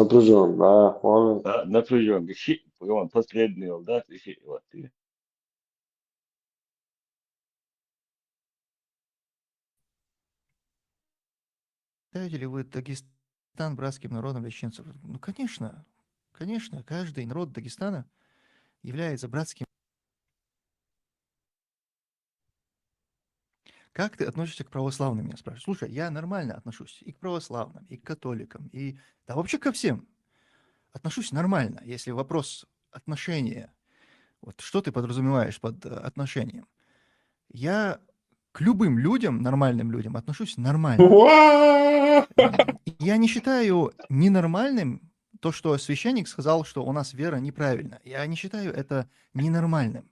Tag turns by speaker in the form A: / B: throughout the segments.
A: напряжен, да, понял.
B: Да, напряженный. И он последний, да, вот.
C: Считаете ли вы Дагестан братским народом чеченцев? Ну, конечно, конечно, каждый народ Дагестана является братским. Как ты относишься к православным, меня спрашивают. Слушай, я нормально отношусь и к православным, и к католикам, и да вообще ко всем. Отношусь нормально, если вопрос отношения. Вот что ты подразумеваешь под отношением? Я к любым людям, нормальным людям, отношусь нормально. Я не считаю ненормальным то, что священник сказал, что у нас вера неправильна. Я не считаю это ненормальным.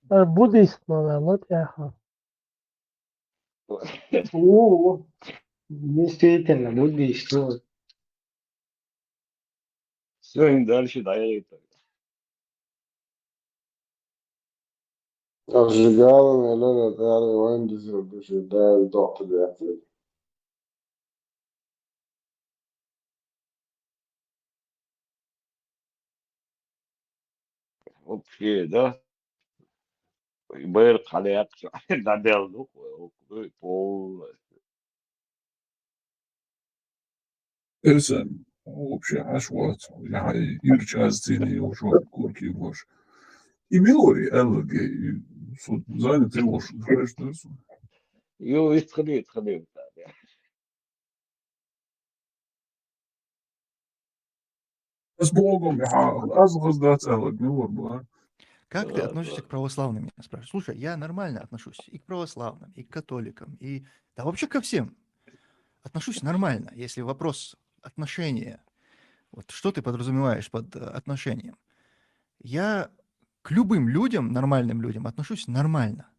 D: Буддист, вот я. О, действительно, буддист. Вот.
B: Все, и дальше, да, я это.
A: Avsjegalen eller det är ju en distribution där datorn.
B: Вообще, да. Бэр халяк, наделал, пол.
E: Esen вообще ашват, я ирчазтини ушват курки вош. И милори элге, занятый вош, конечно.
B: Йо, исходи.
E: С Богом, я азгоздат элг, милор была.
C: Как ты относишься к православным, меня спрашивают. Слушай, я нормально отношусь и к православным, и к католикам, и да вообще ко всем. Отношусь нормально, если вопрос отношения. Вот что ты подразумеваешь под отношением? Я к любым людям, нормальным людям, отношусь нормально.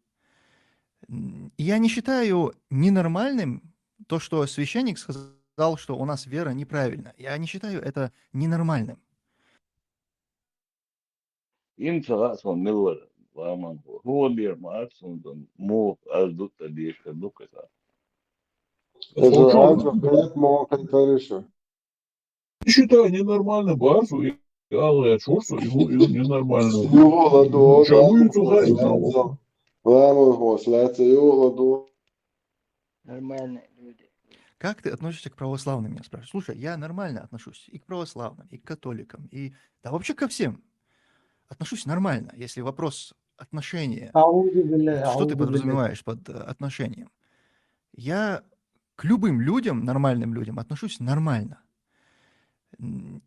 C: Я не считаю ненормальным то, что священник сказал, что у нас вера неправильна. Я не считаю это ненормальным.
B: Инца сон милвар, ламан. Хуолер мацун, мо аздута дешка дукаса.
A: Это альфа-бет мог конечно.
E: Считаю ненормально базу, и я чувствую его ненормально.
A: Juhla då,
E: Чагую цухай,
A: Vamos, släta juhla då.
D: Нормальные люди.
C: Как ты относишься к православным, меня спрашивают. Слушай, я нормально отношусь и к православным, и к католикам, и да вообще ко всем. Отношусь нормально, если вопрос отношения. Вот что ты подразумеваешь под отношением? Я к любым людям, нормальным людям, отношусь нормально.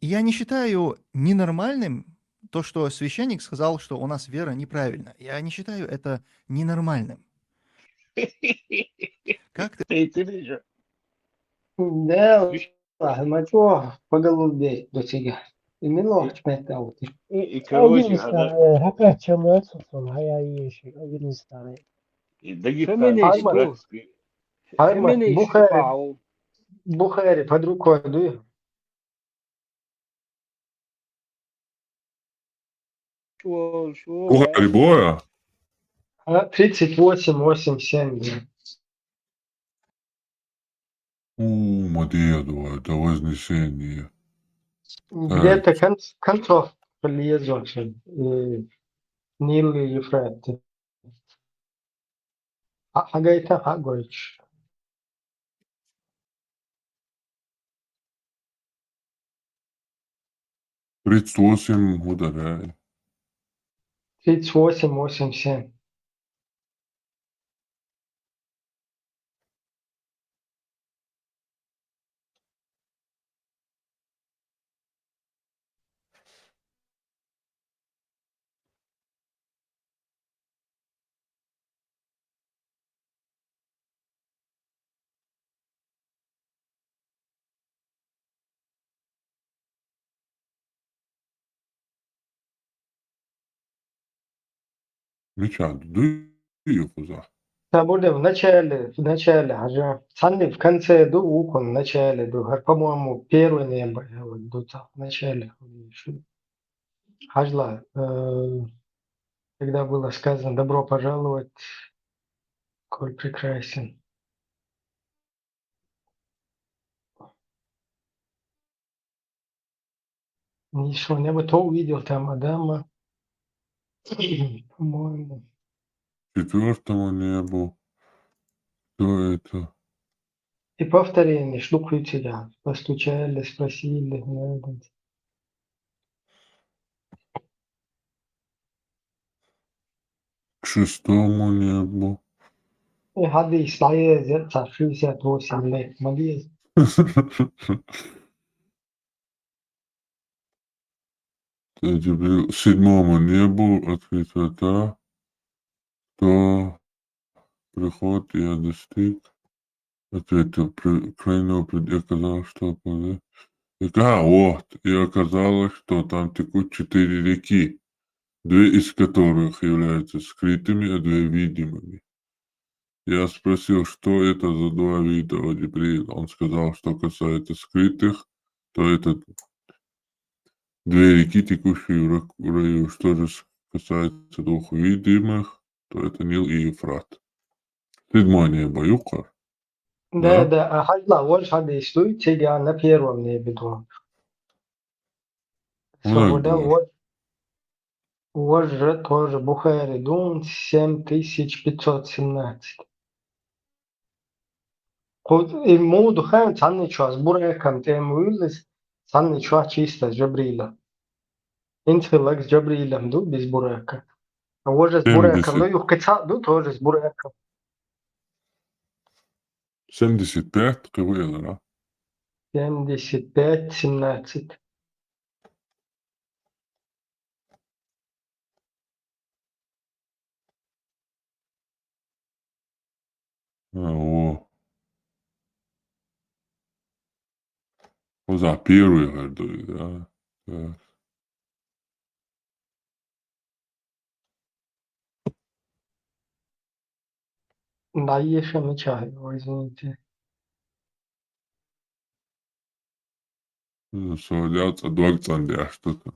C: Я не считаю ненормальным то, что священник сказал, что у нас вера неправильна. Я не считаю это ненормальным. Как ты...
B: Ты лежа.
D: Да, ما شو بقلب بيت بسيجا من وقت ما تعود
B: И, короче,
D: هكا كم تصل هاي شيء أفغانستان
B: и Дагестан,
D: Feminist,
B: братский.
D: هاي Бухари под рукой дуй.
E: Бухари боя.
D: 38-87.
E: Мадеду, это вознесение.
D: Где-то концов лезешь. Нил и Ефрат. Агайта Хагойч.
E: 38 ударяй.
D: 38-87.
E: Мечад, дуй куза.
D: Burada в начале, ага. Санни в конце ду, укон в начале ду. По-моему, первый небо дута в начале. Хажла, когда было сказано «добро пожаловать, коль прекрасен». Ничего не было. То увидел там Адама, по-моему.
E: Четвертому небу. Кто это?
D: И повторение, штуку тебя. Постучали, спросили. надо.
E: К шестому небу.
D: И хадис, лаез, 68 лет. Молодец.
E: Джибрил. Седьмому небу открыть врата. Кто приход я достиг. Ответил, крайнего оказалось, что вот, и оказалось, что там текут 4 реки, 2 из которых являются скрытыми, а 2 видимыми. Я спросил, что это за 2 вида, о Джибрил. Он сказал, что касается скрытых, то это 2 реки, текущие в раю. Что же касается 2 видимых, то это Нил и Ефрат. Седьмое небо, Юкар,
D: Да,
E: да?
D: да, а вот хадис, что тебя на первом небе думал.
E: Много
D: Свобода,
E: говоришь.
D: вот же тоже Бухари дун 7517. Ему духаем цанный час, бурекам тем уилlis, цанный час чисто Джабриля. Интхилак с Джабрилем ду без бурека. А вот же с буреком,
E: 70,
D: ну юхкаца ду тоже с буреком.
E: 75 КВЛ, да?
D: 75-17.
E: О, за первый году, да? Так.
D: Да, еще мечай, извините.
E: Совладятся 20 что-то.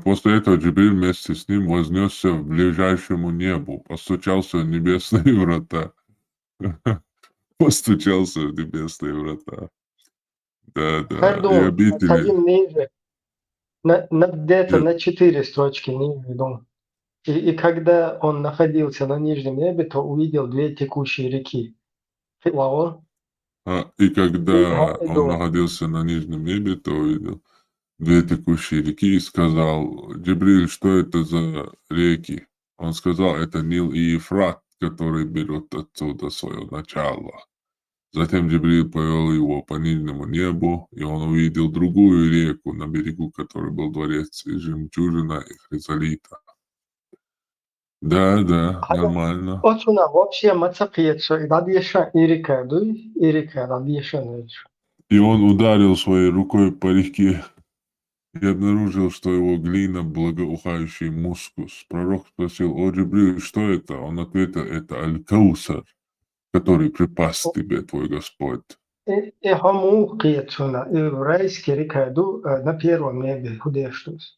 E: После этого Джибриль вместе с ним вознесся в ближайшему небу, постучался в небесные врата. Постучался в небесные врата. Да, и
D: Пардон,
E: обители.
D: один ниже, где-то
E: и-
D: на 4 строчки ниже, дом. И когда он находился на нижнем небе, то увидел 2 текущие реки. Филаон
E: И
D: и
E: когда он
D: Эдом.
E: находился на нижнем небе, то увидел 2 текущие реки и сказал: Джибриль, что это за реки? Он сказал: это Нил и Ефрат, которые берут отсюда свое начало. Затем Джибриль повел его по нижнему небу, и он увидел другую реку, на берегу которой был дворец из жемчужина и хризолита. Да,
D: Hada,
E: нормально.
D: očuna вообще мацапиечо, и радиеша Ирика, дуй, Ирика, радиеша ночь.
E: И он ударил своей рукой по реке и обнаружил, что его глина благоухающий мускус. Пророк спросил: о Джибриль, что это? Он ответил: это Аль-Каусар, который припас тебе твой Господь.
D: И хому киечуна, и еврейский Ирика, ду, на первом небе, худештус.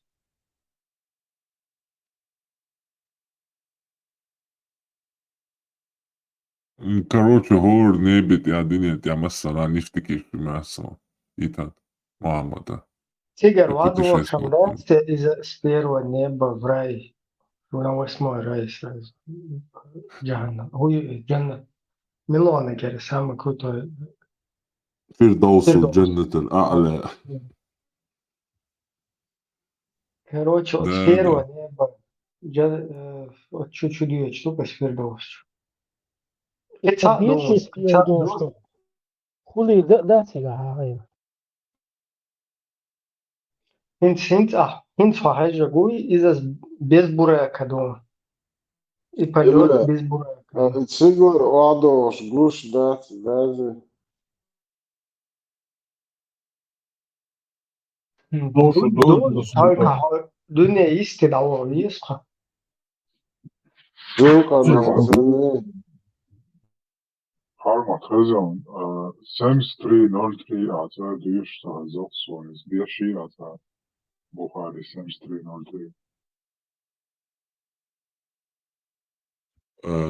E: Короче, говор небит и адинет я массана нифтики шумясо. Итак, Мухаммада.
D: Тигр
E: По
D: в аду
E: путешествовать.
D: шамрасте с первого неба в рай, на 8 рай сразу. Джанна. Хуй, Джанна. Милона, говорю, самый крутой.
E: Фирдаусу
D: Фирдоус.
E: джаннатан а'ля.
D: Короче, от
E: Да.
D: первого неба, от чуть-чуть штука с Фирдоус. Ица
F: Tabiiyadii
D: дус, ица
F: firdawska
D: дус.
F: kuley da'siga ahaayeen
D: Hint حاجة قوي إذا без бурака дома. И полет
A: Или
D: без бурака.
A: Цигур Ладош Гуш Дази.
D: Дой только dünya istedavo viska.
A: Жилка на земле.
G: Harmat Hözön, Sems 303 ata duyuşta Zoksuaniz bir şiir ata Buhari Sems 303.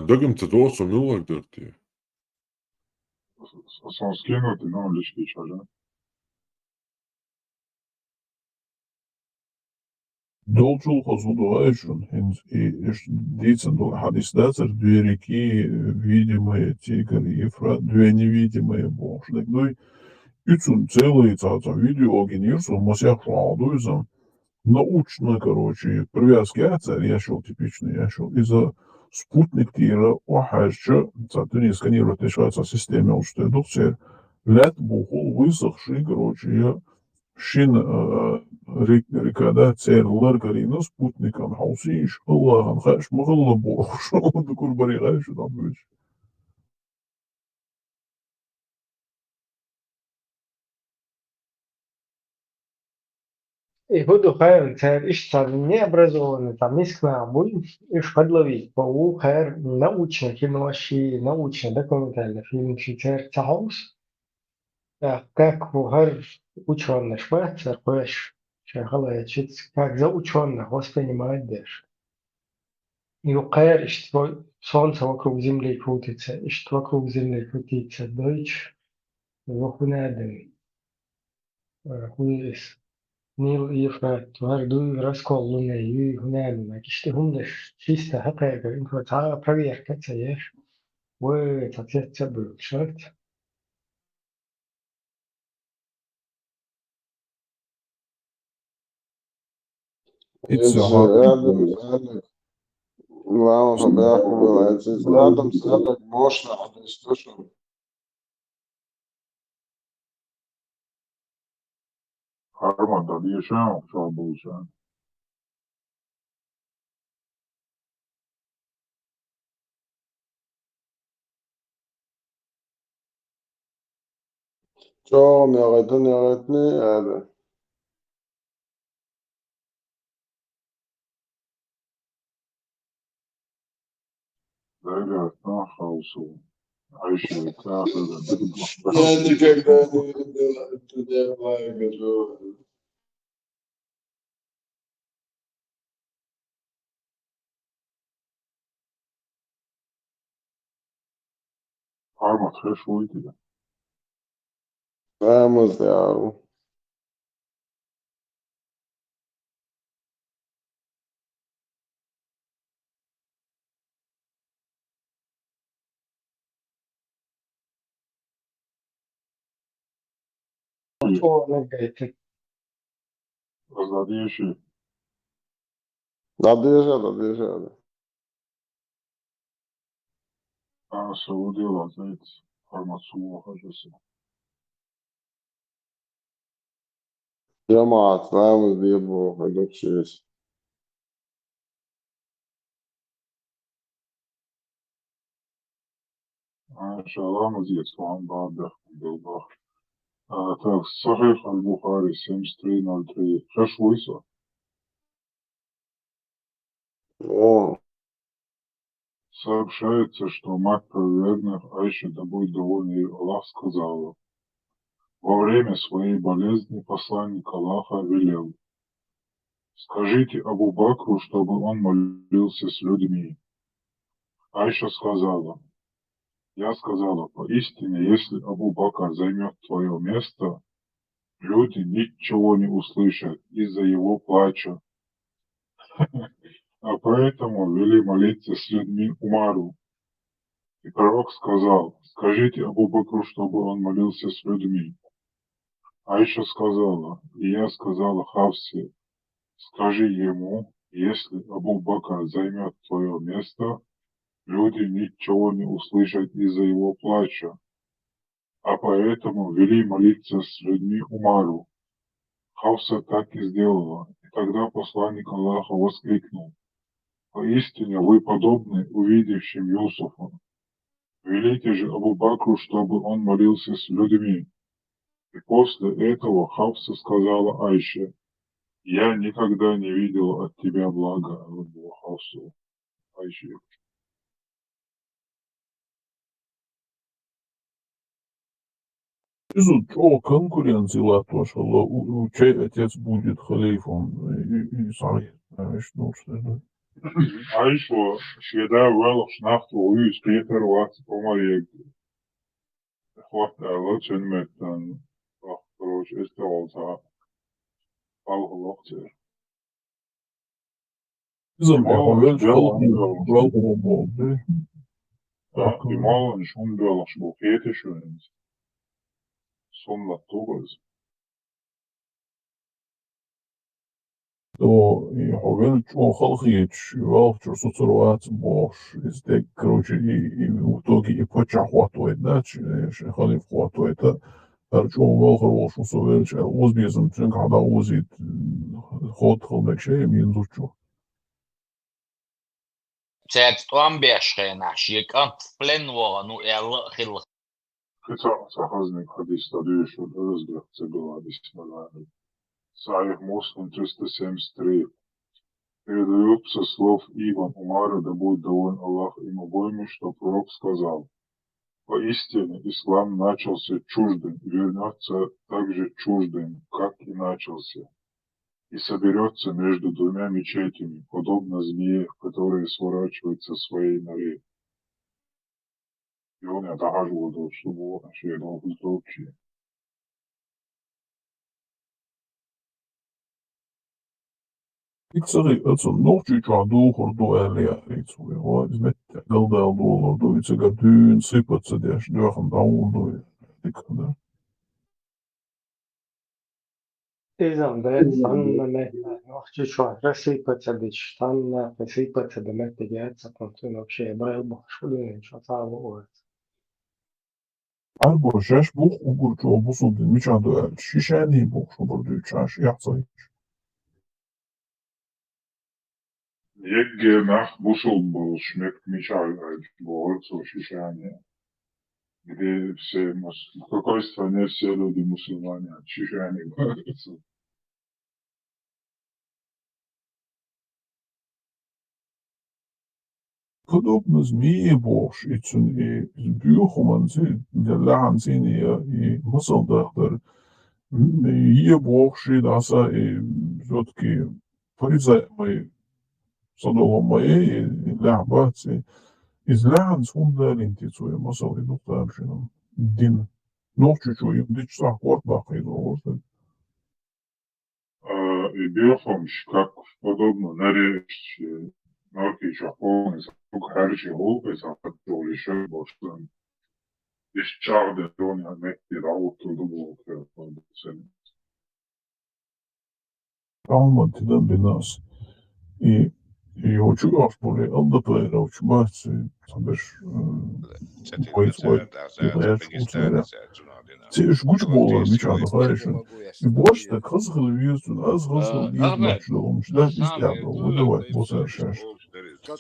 E: Dagam tad osu milvak dörtī.
G: Son skinuti nav liški čaža.
H: Dolçul хозудуаешун, дицендул хадис дацер, две реки, видимые, Тигр и Ефрат, две невидимые бошли. Ну и ицун целые цаца видео генерсу, масях шаадуизам, научно, короче, привязки ацер, я шел типичный, я шел из-за спутник тира, охайшча, цатуни сканирует решается системе, вот что я духцер, лет бухол высохший, короче, я шин рекада цер ларгарина спутником хаусиш, Аллахан хайш, махалла бог, шо, докур баригай, что там будет.
D: И буду хайр, цер, не образованный, там, не скнабуль, иш подловить, по хайр научно, киноши, научно, документально, фильм, цер, цаус, как хайр ученый, шпа, цер, пэш, шахала, как за ученых воспринимать даже. И хайр, что солнце вокруг Земли крутится, и что вокруг Земли крутится, дойч, его хунадами, хуис. Neil Efrat vardu raskollune ju hunämä kiste hundes sista häpäga info taa praviarkat säger we tatsetsa bulshat
H: It's a
A: Эти
H: hard
A: рядом, рядом, главное, побег было, эти рядом, рядом, можно, а то есть то, что
G: Harman da diyeceğim şu an bulacağım.
A: Чем яратны, это.
G: Devlet nahausu. Ayşe kâfede bir
A: Я никогда не видел это дело, я говорю.
G: Harman treş uydu.
A: Vamos, diabo.
D: o ne gayet
G: Razadiyeşi.
A: Надежда.
G: Saudiyla zayt. Harman suğu hacısı.
A: Cemaat, vamos, diabo, это честь.
G: Ayşe alamaz yetvan bağda. Bilbağ. Так, Сахих аль-Бухари 7303. Treş uysa.
A: О,
G: Сообщается, что мать праведных Айша, да будет довольна ей Аллах, сказала: во время своей болезни посланник Аллаха велел: скажите Абу Бакру, чтобы он молился с людьми. Айша сказала: я сказала, поистине, если Абу Бакр займет твое место, люди ничего не услышат из-за его плача, а поэтому вели молиться с людьми Умару. И пророк сказал: скажите Абу Бакру, чтобы он молился с людьми. Айша сказала, и я сказала Хавсе: скажи ему, если Абу Бакр займет твое место, люди ничего не услышат из-за его плача, а поэтому вели молиться с людьми Умару. Хавса так и сделала, и тогда посланник Аллаха воскликнул: поистине вы подобны увидевшим Юсуфа. Велите же Абу Бакру, чтобы он молился с людьми. И после этого Хавса сказала Айше: я никогда не видела от тебя блага, Хавсу. Айше.
H: Изут, о, конкуренции латвашала, чей отец будет халифом, и Сахих, что это?
G: Айшо, шеда wel s'nacht voor u spreker wat om je wat lotsen met een groot is al gelocht.
H: Bizim
G: Imalo
H: Havel
G: Belach Belach.
H: welkom oldu.
G: Ja, Imalo on Belach bu Pete schön. Sonla Togas.
H: То и Havel о халхич, валчу соцруат бош, из дек, короче, и в итоге и почахватывает, да, хали вхватывает, Arču vēl хорошу совершил, uzbiezam, cik kādā uzīt hot halbekšējiem ienzuču.
I: Церквам бешена, шикам пленного, ну и аллахил.
G: Кыца сахазник хадис тадышу разбег цегла бисмиллахи. Саих Муслим 373. Передают со слов Ибн Умара, да будет доволен Аллах им обоими, что пророк сказал: поистине ислам начался чуждым и вернется также чуждым, как и начался, и соберется между двумя мечетями, подобно змее, которая сворачивается в своей норе. И он отахаживал, чтобы он ошейдал в
H: Ik zeg het zo nog je kan doen voor doe iets hoe je is met galdel door doe iets ga doen sipot ze des door gaan down doe ik kan
D: إذا ده طن وقت شو رسيبة تدش طن رسيبة تدمت تجات سكنتون вообще брал бахшулин что того
H: Albo şaş bu ugur bu sul mi çan doe şişeni bu şu bu çaş yapsay.
G: Егге нах бушел был, шмект меча, борцу, шишане. Где все, в какой стране все люди мусульмане, шишане борются.
H: Подобно змеи бош и цун и бюхуман зи галан зин и масал дахтар е бош и даса и все-таки порицаемый صدوهم моей لعبات излян fundamenticuje masal и доктаршином дин ночью им дич сах вот бахай вот
G: И Бирхомш, как подобно наречь Норки Чапон, звук Харчи Голпы, захотел еще больше. Из чарда он мекти рауту дубу
H: Alman tidan binas и хочу ашполе алдапай рауч бац sabеш kois kois яш уцера Тиш гуч болар мичада хайшин и бош да кызгыл вьюсун аз кызгыл дийдмач долмуш да истябра удавай босар шаш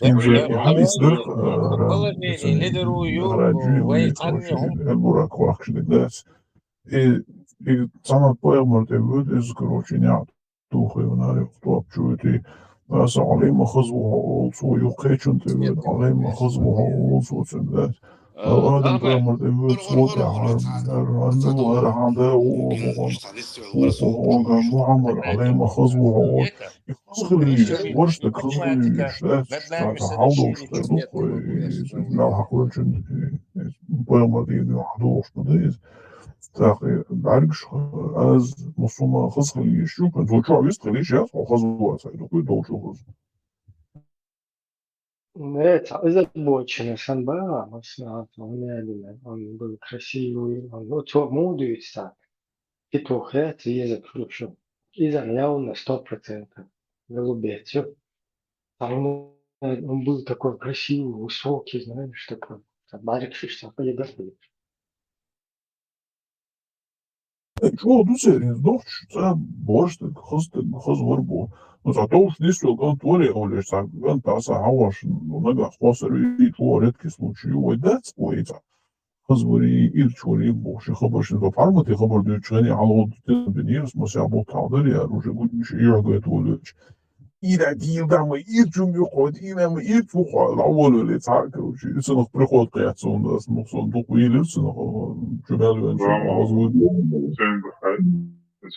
H: инже хадис дырк
I: Положение лидеру
H: раджу и короче элбурак вахшдик дас и санат поэмар те вöd короче нят тухай внаре топ чуйти بس عليهم خزوها also يقيتشن تبين عليهم خزوها also تبين الآدم بأمر تبين صوت عنده وعنده وكان محمد عليهم خزوها خزغليش ورشتك خزغليش لا تحاولوا تشتغلوا لا حقولشن بأمر تبين حدوش بديز تاخي بعرفش از مصومة خزغلي شو كان زوجو عويس خليش ياس وخزغوا سايدو كل دوشو خز
D: Нет, озабочена Санбара, он был красивый, он мудрится, и то это язык хорошо. И занял на 100%. Голубец. Он был такой красивый, высокий, знаешь, такой. Барикшишься, поедешь.
H: شو دوسرين دوش تا باش خز وربو نزعتوش ديسو كان توري او ليش كان تاسا عواش نجا خواصر يتو редки случаи ودات كويتا خزوري إلشوري بوش خبرش نبا فارمتي خبر دوشاني على وضع بنيرس مسيا بو تعدر يا روجي قد مش إيرغويت ولوش إيرا ديل داما إيرجوم يقود إيرام إيرجو خوا الأول اللي تعاك وشي سنخ بريخوت قياتسون داس نقصون دوقويلر سنخ جمالي وانشو عزود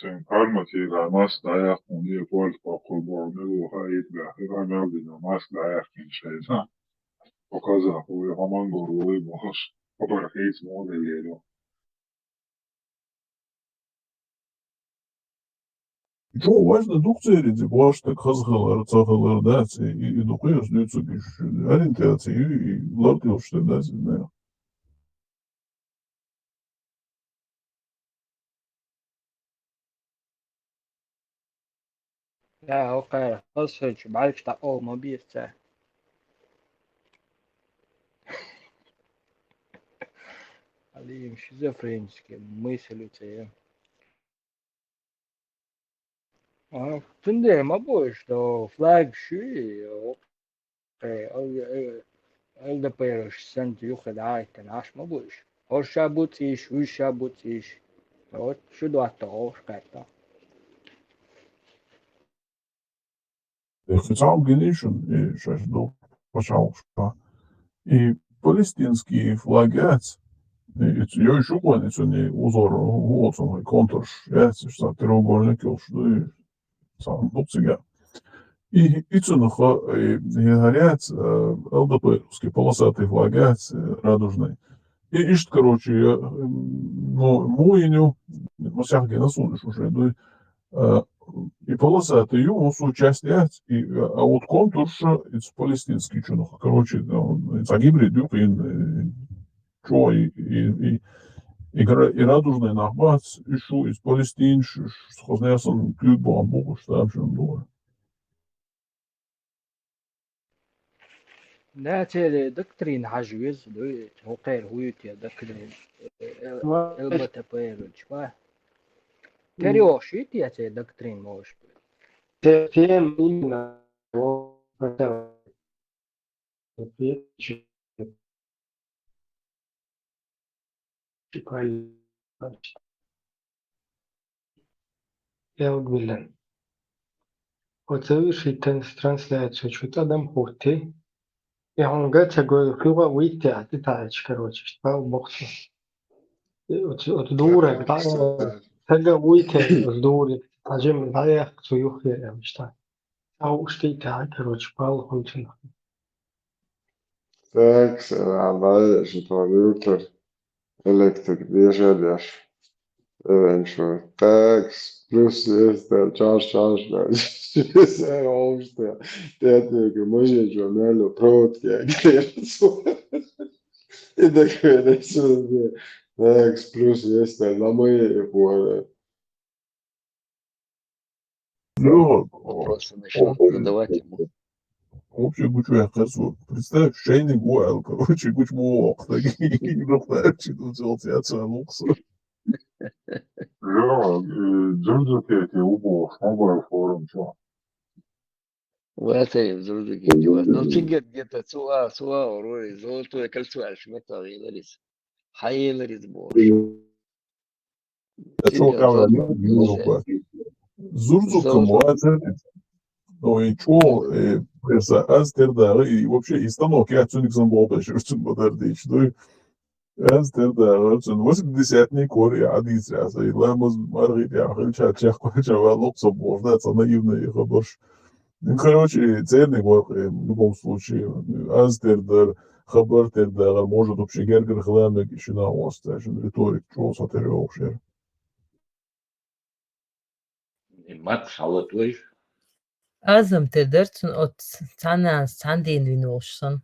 G: Sen karmatiga mas dayak onu volt okulborne o hayit ve rameldi mas dayak şeyden. O kaza o haman gorulu boş. O da hiç modeli.
H: Çok важно дукцерити, başta kazgılar, çağılar dersi, dokuyoruz, diyorsun ki orientasyon, lartıyor işte dersin ne.
F: لا اوكي قصج بعرفش تعقوه ما بيرتاح عليه شيزوفرينسكي мысли те. Tunde ma boš do flag شي اوكي LDPR سنت ياخد عايتن عاش ما بوش هو شابوتيش وش شابوتيش هو شو دوات هوش كاتا
H: Хотел генишен, и сейчас до пожалуйста. И палестинские флаги, я еще понял, что не узор, вот он, контур, что треугольник, что и сам дукцига. И ценоха, горят ЛДПРовские полосатые флаги, радужные. И ишь, короче, ну, муиню, во всяких насунешь уже, и полосатый юм участие, а вот контурша, это палестинский чунах. Короче, это гибрид, и радужный нахбац, и шу из Палестин, схознесан клюбо, богу, что там что было.
F: لا تيلي دكترين حجوز هو غير هويتي دكترين LDPR شبه تريوشيت يا تي دكترين موش
D: Тем именно я углен. Вот завершить трансляцию, что-то там хурты. И он говорит, что фигура выйти, а ты таешь, короче, что боксу. Вот дура, تلقى ويتي الدوري عجم ضايق سيوخي مشتا أو شتيت короче пал хунтин
A: Так, надо, что Виктор электрик движение. Eventually. Так, плюс есть чаш, все общее. Театрик, мы журналу проводки, и такое, так, плюс есть на моей фоне.
H: Ну,
I: Вопросы начнут задавать ему.
H: вообще, гучу я хочу. Представь, шейный гуэл, короче, гуч муок, такие, ну, знаешь, тут взял тебя целукса.
G: Ja, Дзюрдзукети убо, мобайл форум, чё?
B: В этой зурдугите у вас. Ну, тигет где-то суа, урой, золотое кольцо, альшмета, Ларис. Хай, Ларис, боже.
H: Я чё, камера, Зурдзука, муэцер, ну, и чё, пресса, астердары, и вообще, и станок, я цуниксон бобэш, что модердич, ну, астердары, цун, 80-ний кори, адис, и лэмоз, маргит, я хэлча, чахкоча, валокса, божда, это наивный, хабарш. Ну, короче, ценный город в любом случае. Астердер, Хабартердер, может вообще Гергер Хлэмек еще на остров, риторик, чего смотрел вообще.
B: Мат шалатвейш.
J: Азам тедерцун от цандин виношсан.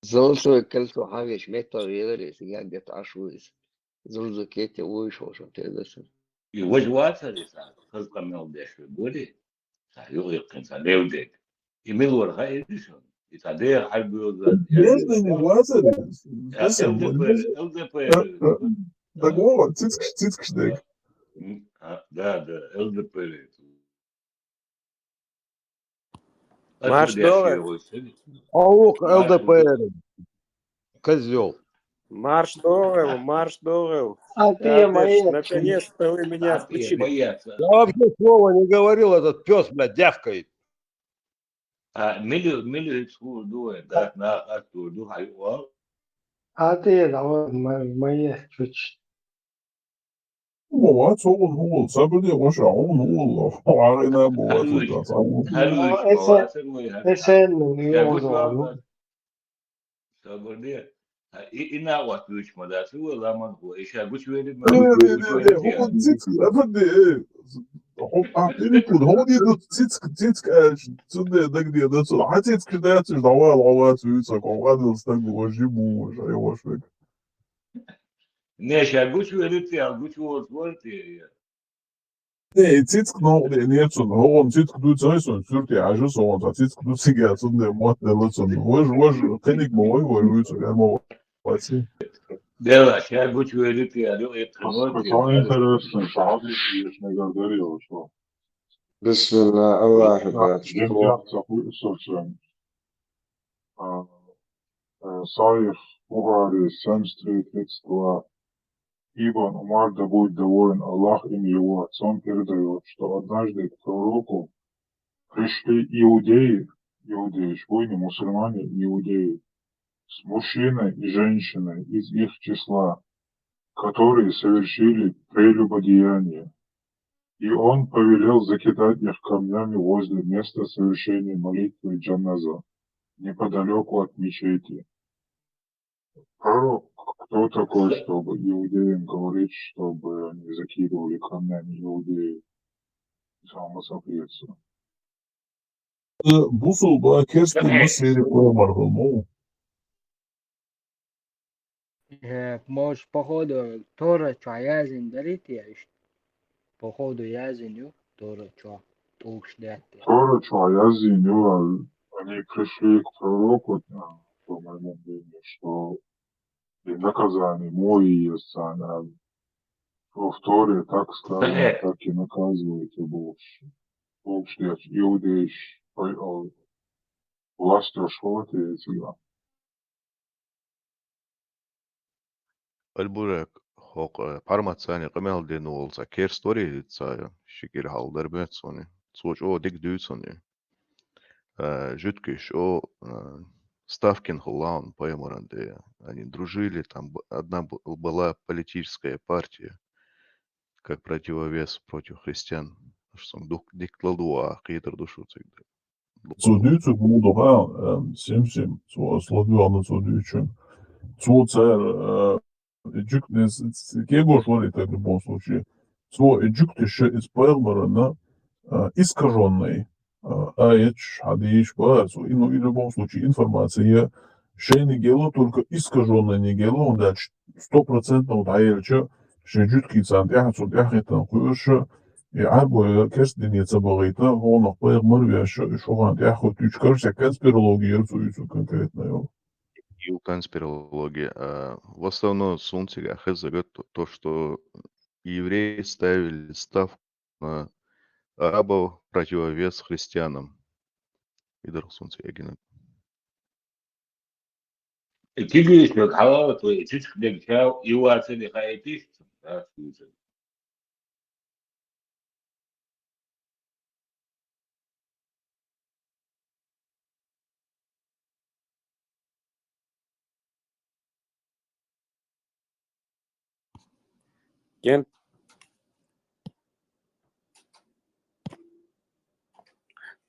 B: Золотое кольцо, хаве, шмета, Ларис, я где-то ашвуис. Зурдукети уйшел, что ты десен. И вожваться, Лиса, хазкамел дешвы, буди. Юрикин, садевдек. И милуар, хай, Эдисон. И садея, хальбюза.
H: Ясно, не влазит.
B: ЛДПР.
H: Так вот, цицкшдек.
B: Да, ЛДПР.
K: Аук ЛДПР. Козел. Марш Доров.
F: А ты мои
K: Наконец-то вы меня включили. Я вообще слова не говорил, этот пес, блядь, дявкает.
B: Мили дует, да, на артуду, хайва.
D: а ты мои чуть
H: Вот, он, сабли, вообще, он, арена, вот,
D: SN يوزو
B: Sabırlı. И на вот ключ да, свой ламан го. Еще гуч верит,
H: هو تسيتك أفندي أعطيني كود هو دي تسيتك تسنى داك دي ده حتى كده تدعوا العوات ويسك وغادي نستنقوا وجيبوا وش أيوة واش فيك
B: نيش гуч верит, гуч вот.
H: Nee, تسيتك نو نيتون هو تسيتك دو تسايسون سورتي عجوز هو تسيتك دو سيجا تسنى موت دلتون واش قنيك موي ويسك أما واسي
B: Да, сейчас гуч верит, лю
G: To je interesno, šaldi još ne govorio što.
A: بسم الله الله يحفظك
G: Žemljak sočan. Sajih Buhari 732. Ибн Умар, да будет доволен Аллах им его отцом, передает, что однажды к пророку пришли иудеи, не мусульмане, иудеи, с мужчиной и женщиной из их числа, которые совершили прелюбодеяние. И он повелел закидать их камнями возле места совершения молитвы джаназа, неподалеку от мечети. Пророк, кто такой, чтобы иудеям говорить, чтобы они закидывали камнями иудеев? Само соответственно.
H: بوصل بقى كيرستي مصري مرة مو
F: Может, походу, Тора, что язин дарит, я ищу. Походу, язин, Тора, что уж дать.
G: Тора, Чуаязин, они пришли к пророку, по моему мнению, что и наказание мой есть, а в Торе так сказано, так и наказываете больше. Больше иудеи, властью шоты тебя.
L: البورك حق пармат сани قمل دين والسا كير ستوري تسايا شكل حال دربت سوني صوش او ديك دوت سوني жуткиш о Ставкин Хулаун Паймаранде. Они дружили, там одна была политическая партия, как противовес против христиан. Что дикладуа, хитр душуцик.
H: Цудюцик мудога, сим, сладуана цудючим. Цуцер, джукнес, кегош валит в любом случае. Джуктиш из Паймарана искаженный. Аэч, хадиш, бац, ну и в любом случае информация шей не гело, только искаженная не гело, он дальше 100% вот аэльча, шей жутки цантяха, цутяха, там хуёша, и арбо керстеница багайта, он ахпаер морвяша, шоган тяху тючкар, вся конспирология, цуицу конкретно.
L: И конспирология. В основном сунцик ахезагат то, что евреи ставили ставку на арабов противовес христианам. И дарсунцы ягина.
B: Тигрис, как халава, то есть, где чау, и у отца не хаятиш, да, слушай.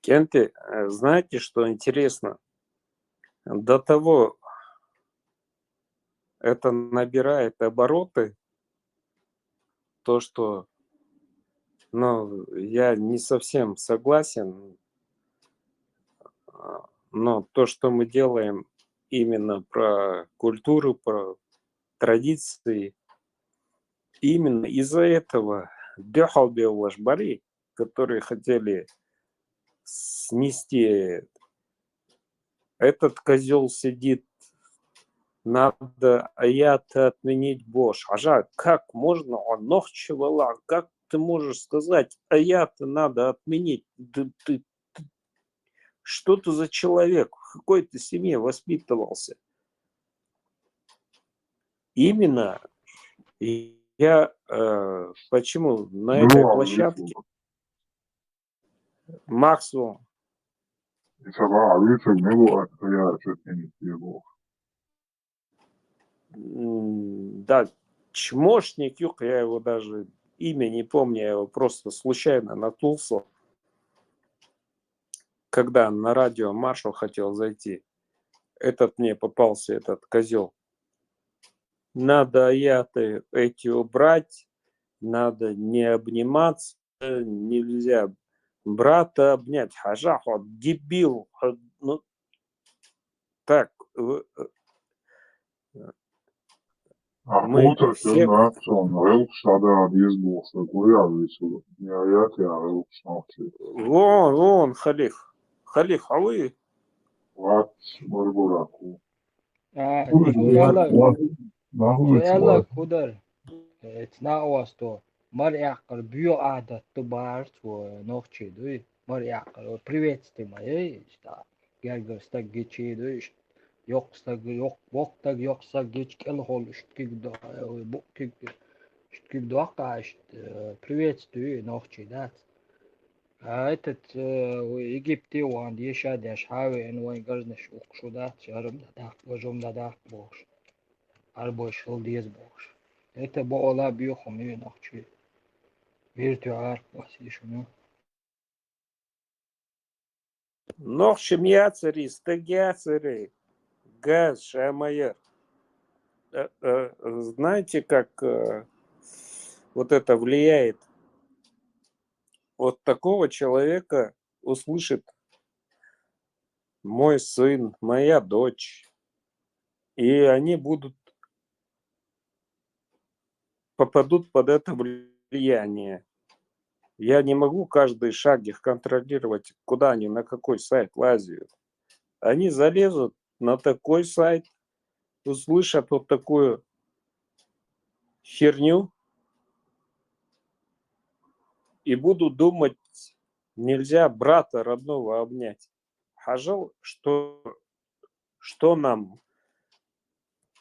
M: Кенты, знаете, что интересно? До того это набирает обороты, то, что, я не совсем согласен, но то, что мы делаем именно про культуру, про традиции, именно из-за этого Дёхалби Лашбари, которые хотели снести, этот козел сидит, надо аяты отменить Бош. Ажа, как можно, он нохчевала, как ты можешь сказать, аяты надо отменить? Ты, что ты за человек? В какой ты семье воспитывался? Именно я почему на этой площадке Максвелл. Да, чмошник, юг, я его даже имя не помню, я его просто случайно наткнулся, когда на радио Маршал хотел зайти. Мне попался этот козел. надо аяты эти убрать, надо не обниматься, нельзя брата обнять. Хажа, вот дебил. Ну, так, мы
G: Otrs
M: все...
G: runāts un vilks tādā izbūsta, kur jāvisu, jāiet, vilks nākšķi.
M: Вон, Халиф. Халиф, а вы?
G: Vats, varbūt.
F: Suella kudar. It's not was to. Mariakar bio adat to bar to noche do. Mariakar приветствие мои sta. Gerger sta geçi do. Yoksa yokta yoksa geç kel hol ştkig bu kig ştkig doqa приветствие noche that. Этот Египте он еще деш хаве ин вайн газнеш укшуда чарым да вожом да бош арбош хол диез бош это бола биохом и нахчи виртуар васишуну
M: Нохчи мяцари, стагяцари, газ, шамайер. Знаете, как вот это влияет? Вот такого человека услышит мой сын, моя дочь, и они попадут под это влияние. Я не могу каждый шаг их контролировать, куда они, на какой сайт лазят. Они залезут на такой сайт, услышат вот такую херню и будут думать, нельзя брата родного обнять. Хажал, что нам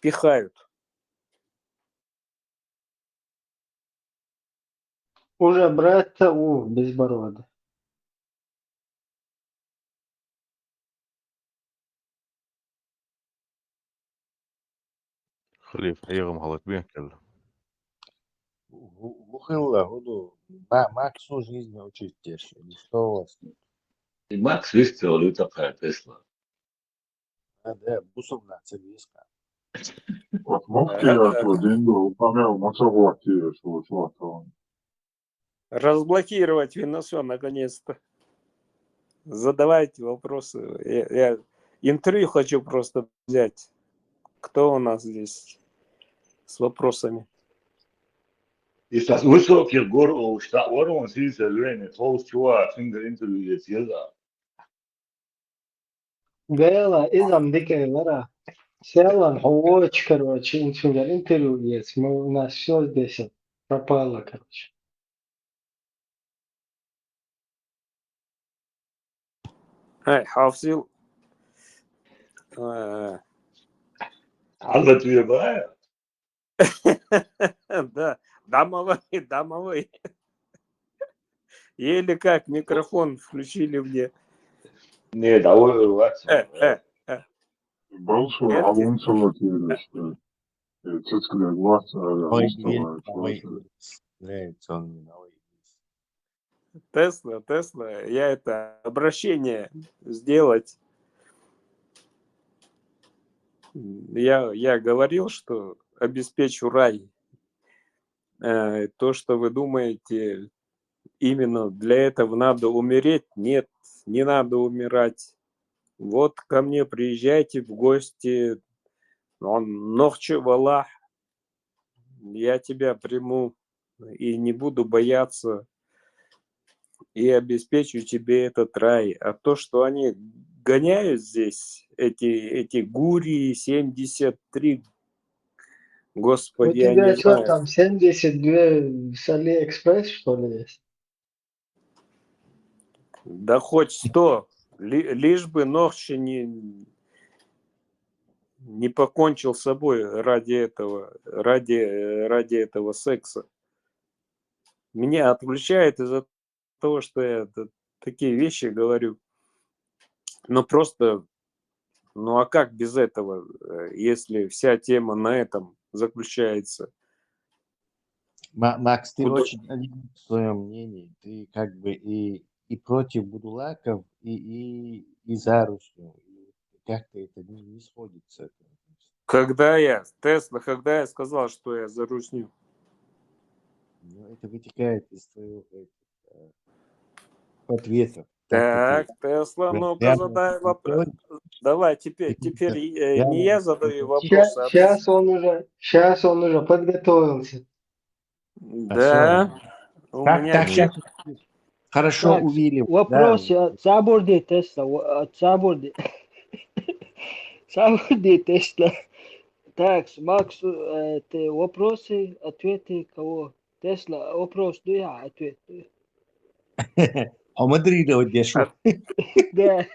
M: пихают.
D: Уже брат-то у безборода.
L: Халиф, ayağım halat bir kel.
N: Бухилла, худу. Макс всю жизнь учить тешь. Что у вас?
B: И Макс выстрелил такая Тесла.
N: Да, бусом на цивиска.
G: От мухти я то деньги упомял, мацавати, что.
M: Разблокировать Виносо наконец-то. Задавайте вопросы. Я интервью хочу просто взять. Кто у нас здесь с вопросами?
B: Ist das высокий гору, что он сидит время, толст чувак, фингер интервью есть, да.
D: Гайла, изам дикая вара. Селан, хоч, короче, интервью есть. У нас все здесь пропало, короче.
M: Хавсил.
B: Алла тебе бая?
M: Да, домовой. Еле как микрофон включили мне.
B: Не, давай рваться.
G: Большой алунцева что. Цицкая глаз,
M: Тесла, я это обращение сделать. Я говорил, что обеспечу рай. То, что вы думаете, именно для этого надо умереть, нет, не надо умирать. Вот ко мне приезжайте в гости, он нохче валах, я тебя приму и не буду бояться, и обеспечу тебе этот рай. А то, что они гоняют здесь, эти гурии 73, господи,
D: У
M: я
D: тебя
M: не
D: что
M: знаю.
D: там, 72 с Алиэкспресс, что ли, есть?
M: Да хоть 100, лишь бы нохче не покончил с собой ради этого секса. Меня отвлекает из-за того, что я такие вещи говорю. Но просто, ну а как без этого, если вся тема на этом заключается?
N: Макс, ты
M: Куда-
N: очень один в своем мнении. Ты как бы и против будулаков, и за Руслю. Как-то это не сходится.
M: Когда я сказал, что я за русню?
N: Ну, это вытекает из твоего ответа.
M: Так, Тесла, ну-ка задай вопрос. Давай, теперь не я задаю вопросы, а ты.
D: Сейчас он уже подготовился.
M: Да. У меня
N: сейчас хорошо
F: Так,
N: увидели.
F: вопрос Сабурди Тесла. Сабурди Тесла. Так, Макс, ты вопросы, ответы кого? Тесла, вопрос, да я ответ.
N: А модерировать дешу.
F: Да.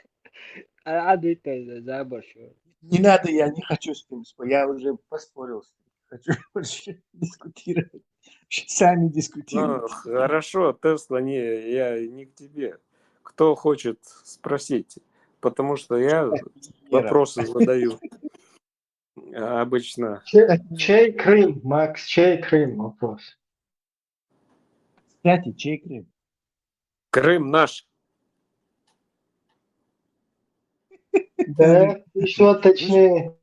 F: Ответ за большое.
N: Не надо, я не хочу с ним спорить. Я уже поспорил с ним. Хочу больше дискутировать. Сами дискутируют.
M: Ну, хорошо, Тесла, я не к тебе. Кто хочет спросить? Потому что я вопросы задаю обычно.
D: Чей Крым, Макс, чей Крым? Вопрос.
N: Кстати, чей Крым?
M: Крым наш.
D: Да, еще точнее.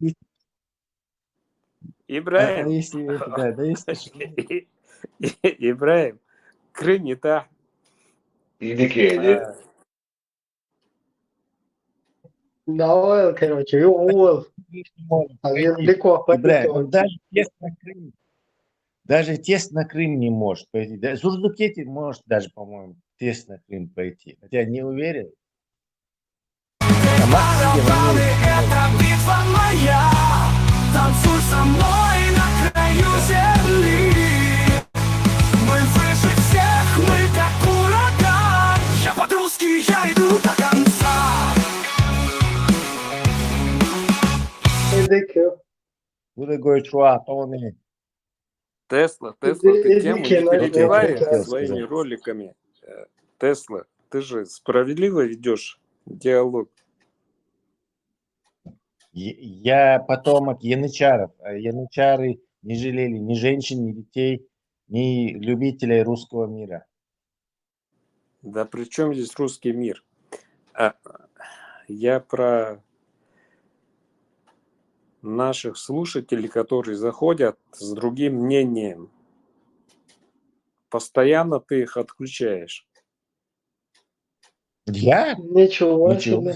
M: Ибраим. Ибраим. Крым не та.
D: Да, короче, увол. А далеко
N: Даже тест на Крым не может пойти. Да, Зурдукети может даже, по-моему, тест на Крым пойти. Хотя не уверен.
O: Это битва моя. Танцуй со мной на краю земли. Мы выше всех, мы как ураган. Я по-русски, я иду до конца.
M: Тесла, ты тему не перебивай своими роликами. Тесла, ты же справедливо ведешь диалог.
N: Я потомок янычаров. А янычары не жалели ни женщин, ни детей, ни любителей русского мира.
M: Да при чем здесь русский мир? Я про наших слушателей, которые заходят с другим мнением. Постоянно ты их отключаешь.
N: Я?
D: Ничего себе.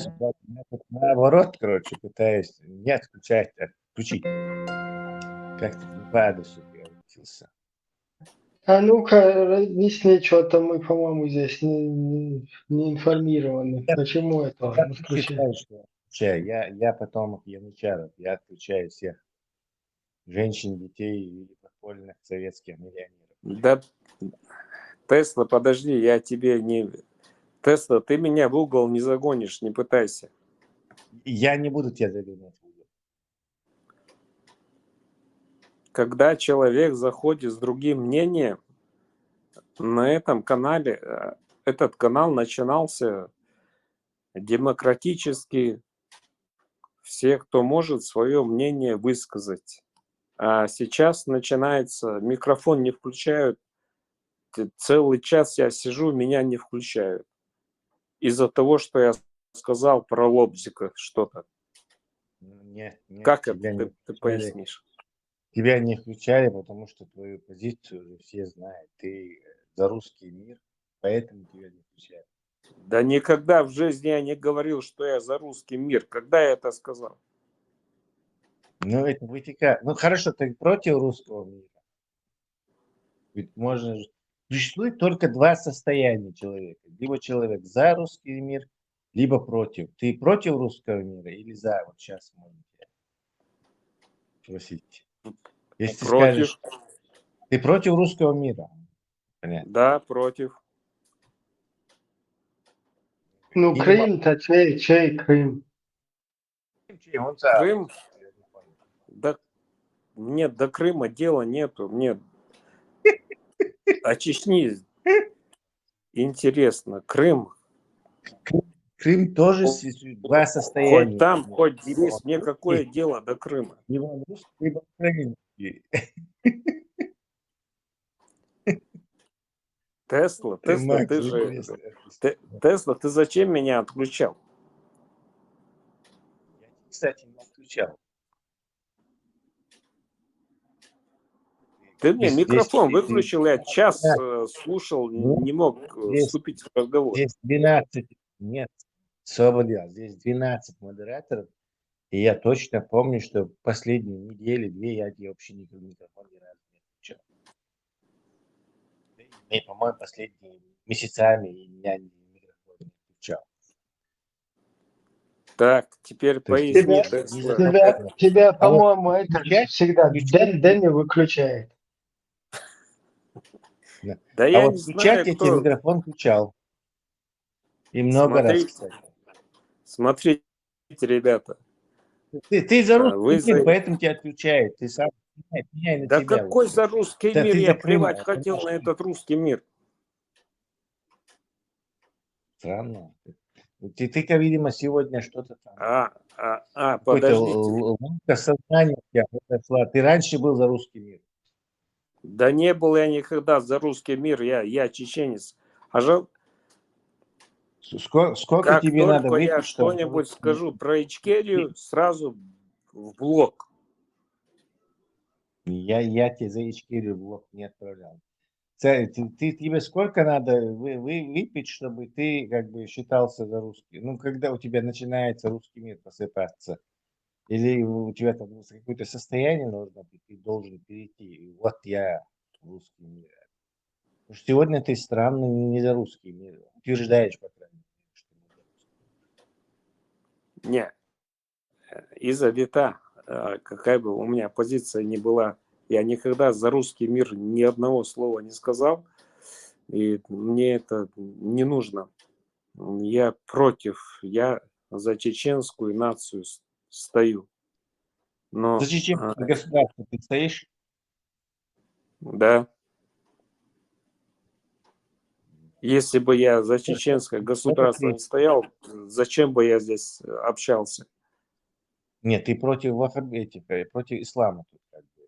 N: Наоборот, короче, пытаюсь не отключать, а включить. Как-то не по адресу я учился.
D: А ну-ка, объясни, что-то мы, по-моему, здесь не информированы. Почему это отключать?
N: Я потомок янычаров. Я отключаю всех женщин, детей и подпольных советских миллионеров.
M: Да, Тесла, подожди, я тебе не... Тесла, ты меня в угол не загонишь, не пытайся.
N: Я не буду тебя загонять в угол.
M: Когда человек заходит с другим мнением, на этом канале, этот канал начинался демократически, все, кто может, свое мнение высказать. А сейчас начинается, микрофон не включают, целый час я сижу, меня не включают. Из-за того, что я сказал про Лобзика что-то.
N: Нет,
M: как это ты пояснишь?
N: Тебя не включали, потому что твою позицию уже все знают. Ты за русский мир, поэтому тебя не включали.
M: Да никогда в жизни я не говорил, что я за русский мир. Когда я это сказал?
N: Ну, это вытекает. Ну, хорошо, ты против русского мира? Ведь можно... Существует только два состояния человека. Либо человек за русский мир, либо против. Ты против русского мира или за? Вот сейчас можно тебя спросить. Если ты скажешь, ты против русского мира? Понятно.
M: Да, против.
D: Ну, Крым-то чей Крым?
M: Крым? Да, нет, до Крыма дела нету. Нет. А Чечни интересно. Крым.
N: Крым тоже два состояния.
M: Хоть там, хоть здесь, мне какое дело до Крыма?
N: Либо русский, либо украинский.
M: Тесла, ты же... Тесла, ты зачем меня отключал?
N: Я, кстати, не отключал.
M: Ты мне
N: Здесь
M: микрофон выключил, я час
N: 12,
M: слушал,
N: ну,
M: не мог
N: здесь,
M: вступить в разговор.
N: здесь 12, нет, Соболев, здесь 12 модераторов, и я точно помню, что последние недели, 2 я тебе вообще микрофон ни разу не включал. И, по-моему, последние месяцами я микрофон не включал.
M: Так, теперь
N: То есть
M: поясни,
N: не
M: Тесла.
N: заставлял.
D: Тебя,
N: А вот
D: по-моему, это
N: включать,
D: всегда
N: включать,
D: Дэнни выключает.
N: да.
M: Да
N: А
M: я
N: вот
M: не
N: включать
M: знаю,
N: я тебе
M: кто.
N: микрофон включал. И много раз,
M: Смотрите,
N: кстати.
M: смотрите, ребята.
N: Ты за русский
M: Вы
N: мир,
M: за...
N: поэтому тебя отключают. Ты сам меняй на
M: Да
N: тебя
M: какой
N: лучше.
M: за русский
N: Да
M: мир?
N: ты
M: Я
N: за Крым,
M: плевать хотел на этот русский мир.
N: странно. Ты, видимо, сегодня что-то там, какой-то
M: Подождите.
N: ломка сознания у тебя произошла. Ты раньше был за русский мир.
M: Да не был я никогда за русский мир, я чеченец. А
N: Сколько
M: как
N: тебе надо
M: только я
N: выпить, чтобы...
M: что-нибудь скажу про Ичкерию, сразу в блок.
N: Я тебе за Ичкерию в блок не отправлял. Тебе сколько надо выпить, чтобы ты как бы считался за русский? Ну, когда у тебя начинается русский мир посыпаться? Или у тебя там какое-то состояние должно быть, ты должен перейти. И вот я русский мир. Потому что сегодня ты странный не за русский мир. Утверждаешь, по крайней мере, что не за русский.
M: Не, из-за лета, какая бы у меня позиция ни была, я никогда за русский мир ни одного слова не сказал. И мне это не нужно. Я против, я за чеченскую нацию стою. Но,
N: За чеченское государство ты стоишь?
M: да. Если бы я за чеченское государство не стоял, зачем бы я здесь общался?
N: Нет, ты против ваххабитика, против ислама тут как бы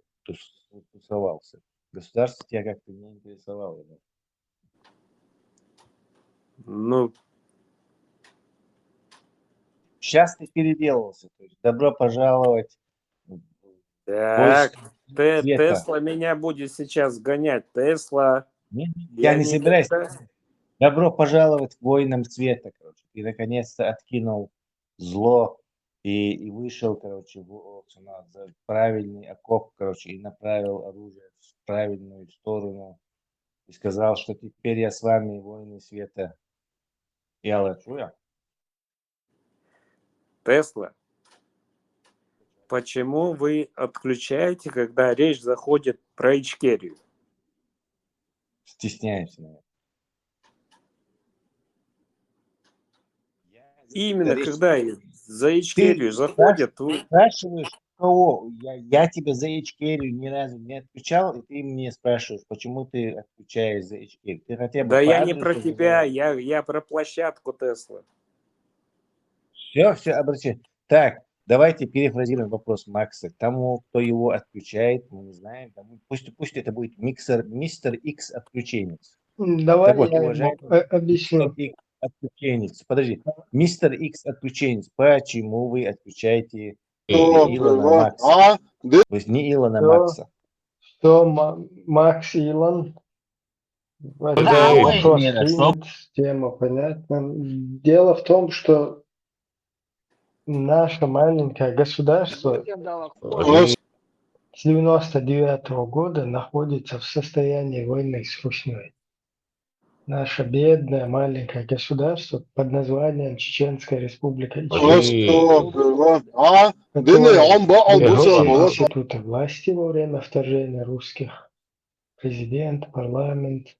N: тусовался. Государство тебя как-то не интересовало. Да?
M: Ну,
N: сейчас ты переделался. То есть добро пожаловать в
M: так,
N: света.
M: Тесла меня будет сейчас гонять. Тесла.
N: Я не собираюсь. Добро пожаловать к воинам света, короче. Ты наконец-то откинул зло и вышел, короче, в правильный окоп, короче, и направил оружие в правильную сторону. И сказал, что теперь я с вами, воины света. Я чую.
M: Тесла. Почему вы отключаете, когда речь заходит про Ичкерию?
N: Стесняюсь, наверное.
M: Именно когда за Ичкерию заходят, вы...
N: спрашиваешь, кого? Я тебя за Ичкерию ни разу не отключал, и ты мне спрашиваешь, почему ты отключаешь за Ичкерию. Ты хотя бы
M: Да
N: по
M: я не про
N: адресу
M: тебя,
N: вызывай.
M: я про площадку Тесла.
N: Все, обращай. Так, давайте перефразируем вопрос Макса. Тому, кто его отключает, мы не знаем. Пусть это будет мистер X отключенец.
D: Давай
N: Так вот,
D: я ему
N: уважаемый
D: объясню.
N: мистер X отключенец. Подожди. Мистер X отключенец. Почему вы отключаете Илона Макса? То есть не Илона Макса.
D: Что Макс Илон? Это вопрос принят, тема понятна. Дело в том, что наше маленькое государство с 99-го года находится в состоянии войны с Русней. Наше бедное маленькое государство под названием Чеченская Республика институты власти во время вторжения русских, президент, парламент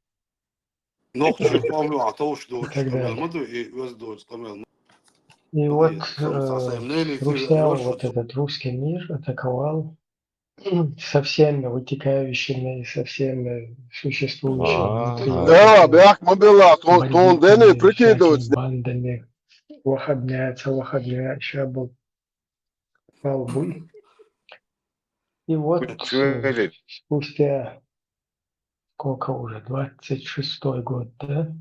D: и так далее. И вот Русня, вот этот русский мир атаковал со всеми вытекающими, со всеми существующими внутри бандами, вахабня, еще был Албуй. И вот спустя сколько уже, 26-й год, да?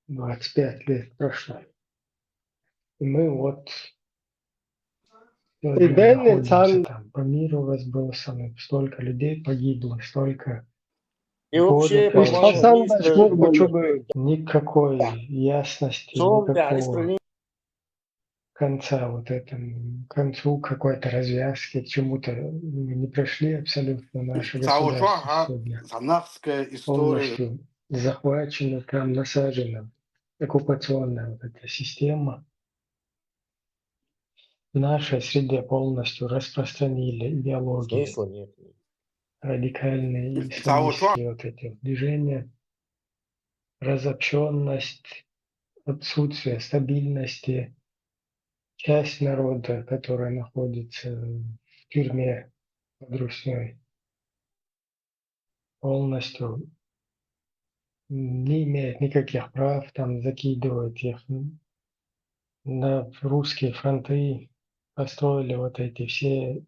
D: 25 лет прошло. И мы вот сегодня
F: Дэнни
D: находимся
F: Цан
D: там по миру разбросаны, столько людей погибло, столько
N: И
D: горе
N: вообще,
D: прошло.
N: по-моему,
F: Пасан
N: мисс
F: Башмур
N: Более.
F: Бучубы.
D: Никакой ясности,
N: Som där
D: никакого конца вот этому, к концу какой-то развязки, к чему-то мы не пришли абсолютно. Наше государство сегодня
P: Санахская история.
D: полностью захвачено, там насажена оккупационная вот эта система. В нашей среде полностью распространили идеологии
N: Смысла нет.
D: радикальные исламистские вот эти вот движения, разобщенность, отсутствие стабильности, часть народа, которая находится в тюрьме под Русней, полностью не имеет никаких прав, там закидывают их на русские фронты, построили вот эти все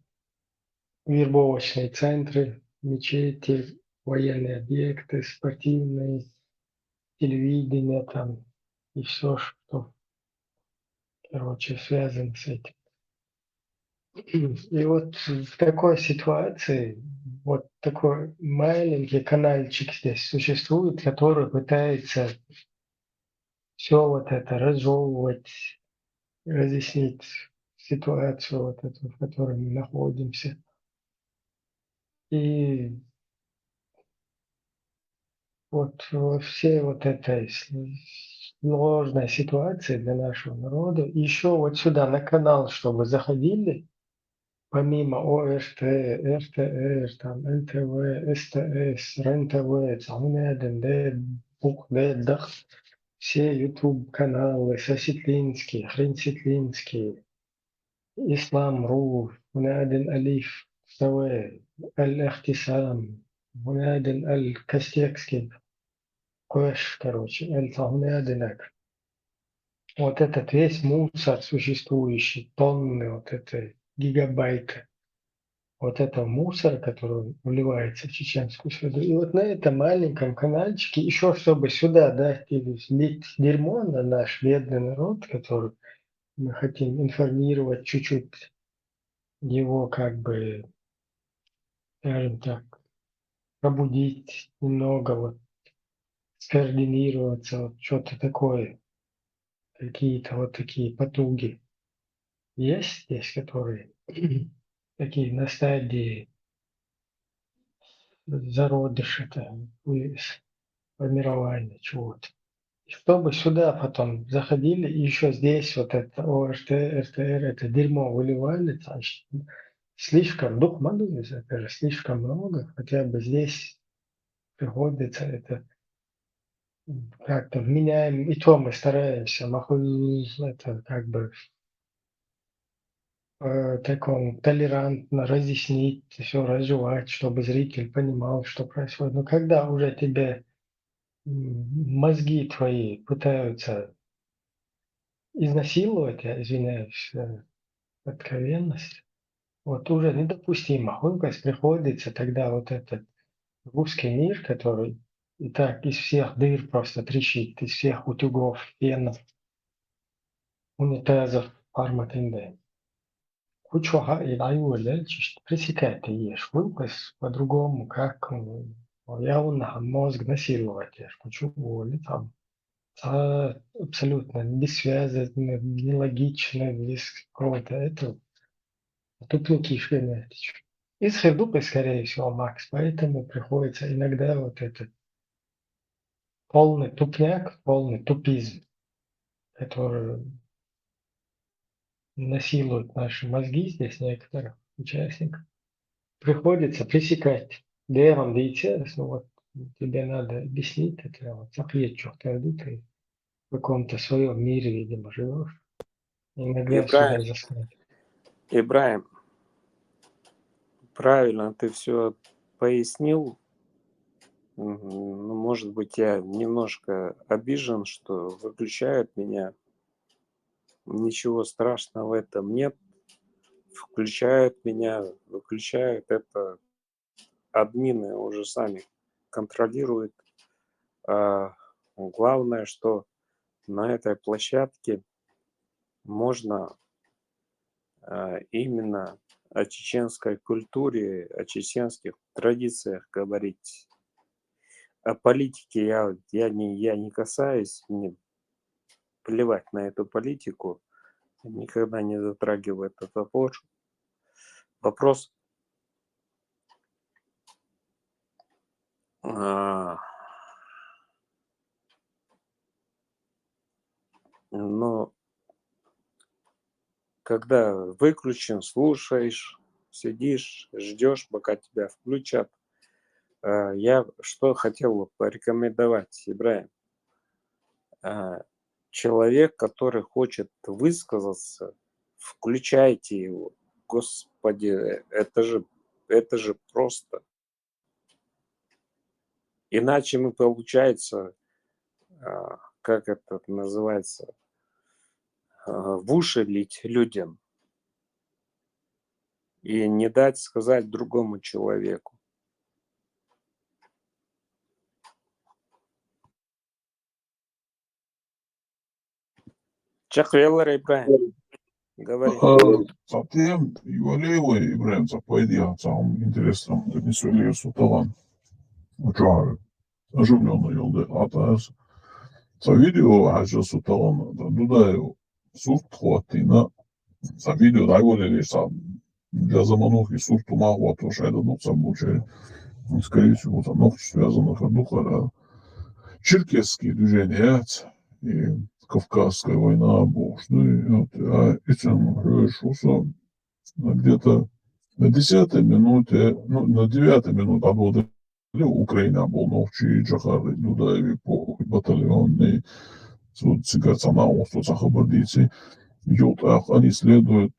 D: вербовочные центры, мечети, военные объекты, спортивные, телевидение там и все, что, короче, связано с этим. И вот в такой ситуации вот такой маленький канальчик здесь существует, который пытается все вот это разжевывать, разъяснить ситуацию вот эту, в которой мы находимся. И вот во всей вот этой сложной ситуации для нашего народа еще вот сюда на канал, чтобы заходили, помимо ОРТ, РТР, там, НТВ, СТС, РЕН-ТВ, ЦАУНЕД, БУК, все YouTube-каналы, Сосетлинский, Хрен-Сетлинский, Ислам.ру, Мунадин Алиф, ТВ, Аль-Ахтисам, Мунадин Аль-Костекский, Кэш, короче, Аль-Цаунядинак. Вот этот весь мусор существующий, тонны вот этой гигабайты, вот этого мусора, который вливается в чеченскую среду. И вот на этом маленьком канальчике, еще чтобы сюда дать или слить дерьмо на наш бедный народ, который мы хотим информировать чуть-чуть его, как бы, скажем так, пробудить немного, вот, скоординироваться, вот, что-то такое, какие-то вот такие потуги есть здесь, которые такие на стадии зародыша, формирования чего-то. Чтобы сюда потом заходили, и еще здесь вот это ОРТ, РТР, это дерьмо выливали, значит, слишком, дух молодости, это же слишком много, хотя бы здесь приходится это как-то меняем, и то мы стараемся, это как бы таком толерантно разъяснить, все разжевать, чтобы зритель понимал, что происходит. Но когда уже тебе мозги твои пытаются изнасиловать, я извиняюсь, откровенность, вот уже недопустимо. Хрупкость приходится тогда вот этот русский мир, который и так из всех дыр просто трещит, из всех утюгов, фенов, унитазов, фарматинды. Кучуха и лаюля, пресекать ешь, хрупкость по-другому, как явно мозг насиловать ешь, кучу воли там. Абсолютно бессвязно, нелогично, без какого-то этого. Туплуки швенятич. Из Хердупы, скорее всего, Макс, поэтому приходится иногда вот этот полный тупняк, полный тупизм, который насилует наши мозги здесь некоторых участников, приходится пресекать. Дером дейцерс, ну вот тебе надо объяснить это, вот запреть, что ты в каком-то своем мире, видимо, живешь. Иногда сюда
M: Ибраим,
D: заснуть.
M: Ибраим, правильно ты все пояснил. Ну, может быть, я немножко обижен, что выключают меня. Ничего страшного в этом нет. Включают меня, выключают. Это админы уже сами контролируют. Главное, что на этой площадке можно именно о чеченской культуре, о чеченских традициях говорить. О политике я не касаюсь, мне плевать на эту политику, никогда не затрагиваю этот вопрос. Но когда выключен, слушаешь, сидишь, ждешь, пока тебя включат. Я что хотел бы порекомендовать, Ибраим. Человек, который хочет высказаться, включайте его. Господи, это же просто. Иначе мы, получается, как это называется, в уши лить людям и не дать сказать другому человеку. Чахвеллер Ибраим, говори.
H: Затем Юалеева Ибраим Запайдия, сам интересно, не söylüyor Sultan Uçağı оживленно yolda атас. За видео аж Sultan дудаю сурт хватина. За видео дайволели сам для заманухи сурту маху отошайда нуца буче. Скорее всего, там много связанных духара. Черкесские движения и Кавказская война, где-то на 10-й минуте, на 9-й минуте обладали Украина был новчий Джахар Дудаеви по батальонной Цигарцамау, Цахабардийцы. Они следуют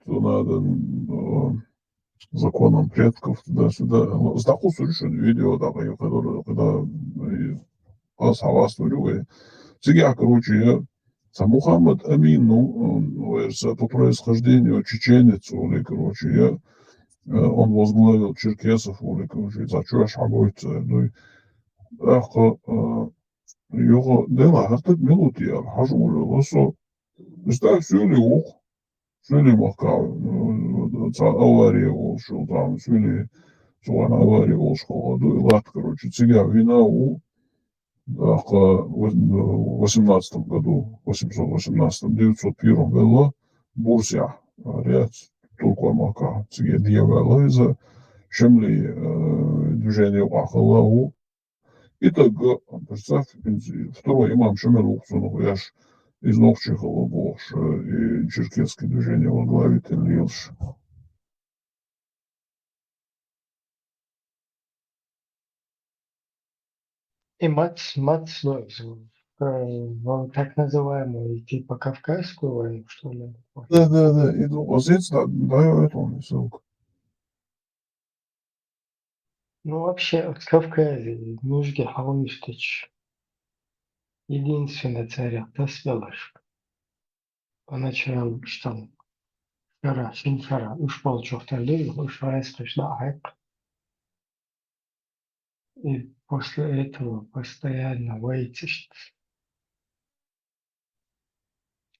H: законам предков туда-сюда. Знакомы совершенно видео, когда Хавас нулевые. Сега, короче, Мухаммад Амин, по происхождению чеченец, короче, он возглавил черкесов, короче, за чуаш хабойца, ну, его дела, хартат минути, хажулю, лосо, так, сюли ух, сюли махкав, авария волшил, там, сюли, суан авария волшил, лат, короче, сега, вина у, в 18 году, 901 году, Бурсия, ряд Туркой Мака, Циге Дьявола, из-за Шемли движения Ахалау. И так, представь, второй имам Шемел Ухсунов, я ж из Новчихова Бош, и черкесское движение возглавит Ильич.
D: И мать, так называемую, типа Кавказскую войну, что ли?
H: Да, иду. Вот здесь даю эту ссылку.
D: Ну, вообще, в Кавказе нужги Халмистыч единственный царь Тасвелаш. Поначалу читал Шара, Шиншара, уж полчухтали, уж растешь на хайк. И после этого постоянно войтишь.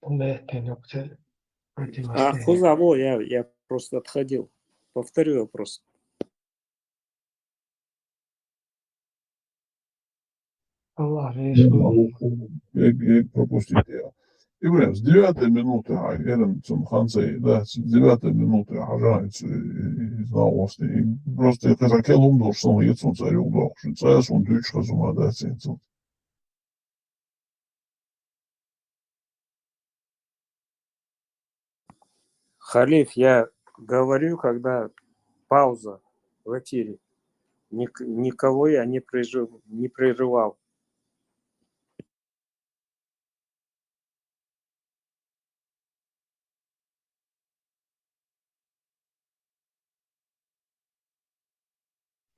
D: Это не цель.
M: Хузаво, я просто отходил. Повторю вопрос.
D: Allah,
H: я пропустите. Ибраим, с 9-й минуты, Эренцем Ханцей, да, с 9-й минуты хажается из новости. Просто я хотел умдор, что он едет, он царю удох, что царь, он дючь, разума, да, ценцем.
M: Халиф, я говорю, когда пауза в эфире. Никого я не прерывал.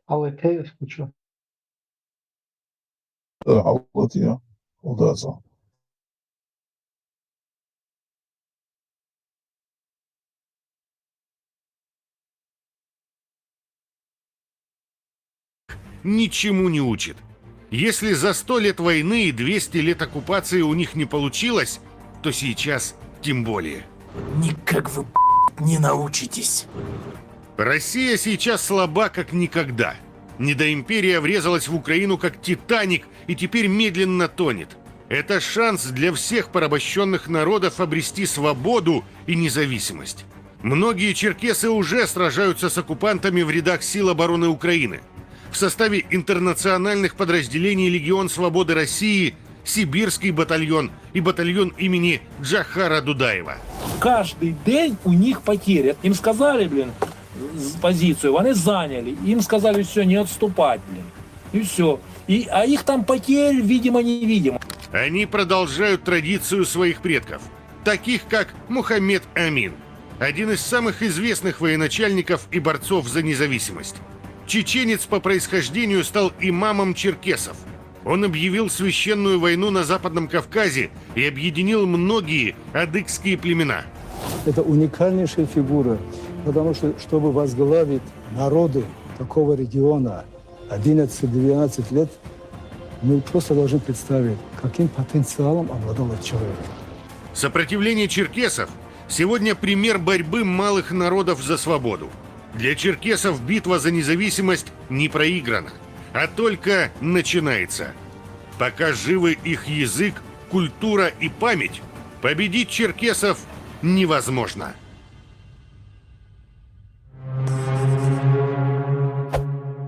D: Але те я скучу.
H: Вот я, удаться.
P: Ничему не учит. Если за 100 лет войны и 200 лет оккупации у них не получилось, то сейчас тем более.
O: Никак вы не научитесь.
P: Россия сейчас слаба как никогда. Недоимперия врезалась в Украину как «Титаник» и теперь медленно тонет. Это шанс для всех порабощенных народов обрести свободу и независимость. Многие черкесы уже сражаются с оккупантами в рядах сил обороны Украины. В составе интернациональных подразделений «Легион свободы России», «Сибирский батальон» и батальон имени Джохара Дудаева.
Q: Каждый день у них потери. Им сказали, позицию, они заняли. Им сказали, все, не отступать, И все. А их там потерь, видимо, невидимо.
P: Они продолжают традицию своих предков, таких как Мухаммед Амин, один из самых известных военачальников и борцов за независимость. Чеченец по происхождению стал имамом черкесов. Он объявил священную войну на Западном Кавказе и объединил многие адыгские племена.
R: Это уникальнейшая фигура, потому что, чтобы возглавить народы такого региона 11-12 лет, мы просто должны представить, каким потенциалом обладал этот человек.
P: Сопротивление черкесов сегодня пример борьбы малых народов за свободу. Для черкесов битва за независимость не проиграна, а только начинается. Пока живы их язык, культура и память, победить черкесов невозможно.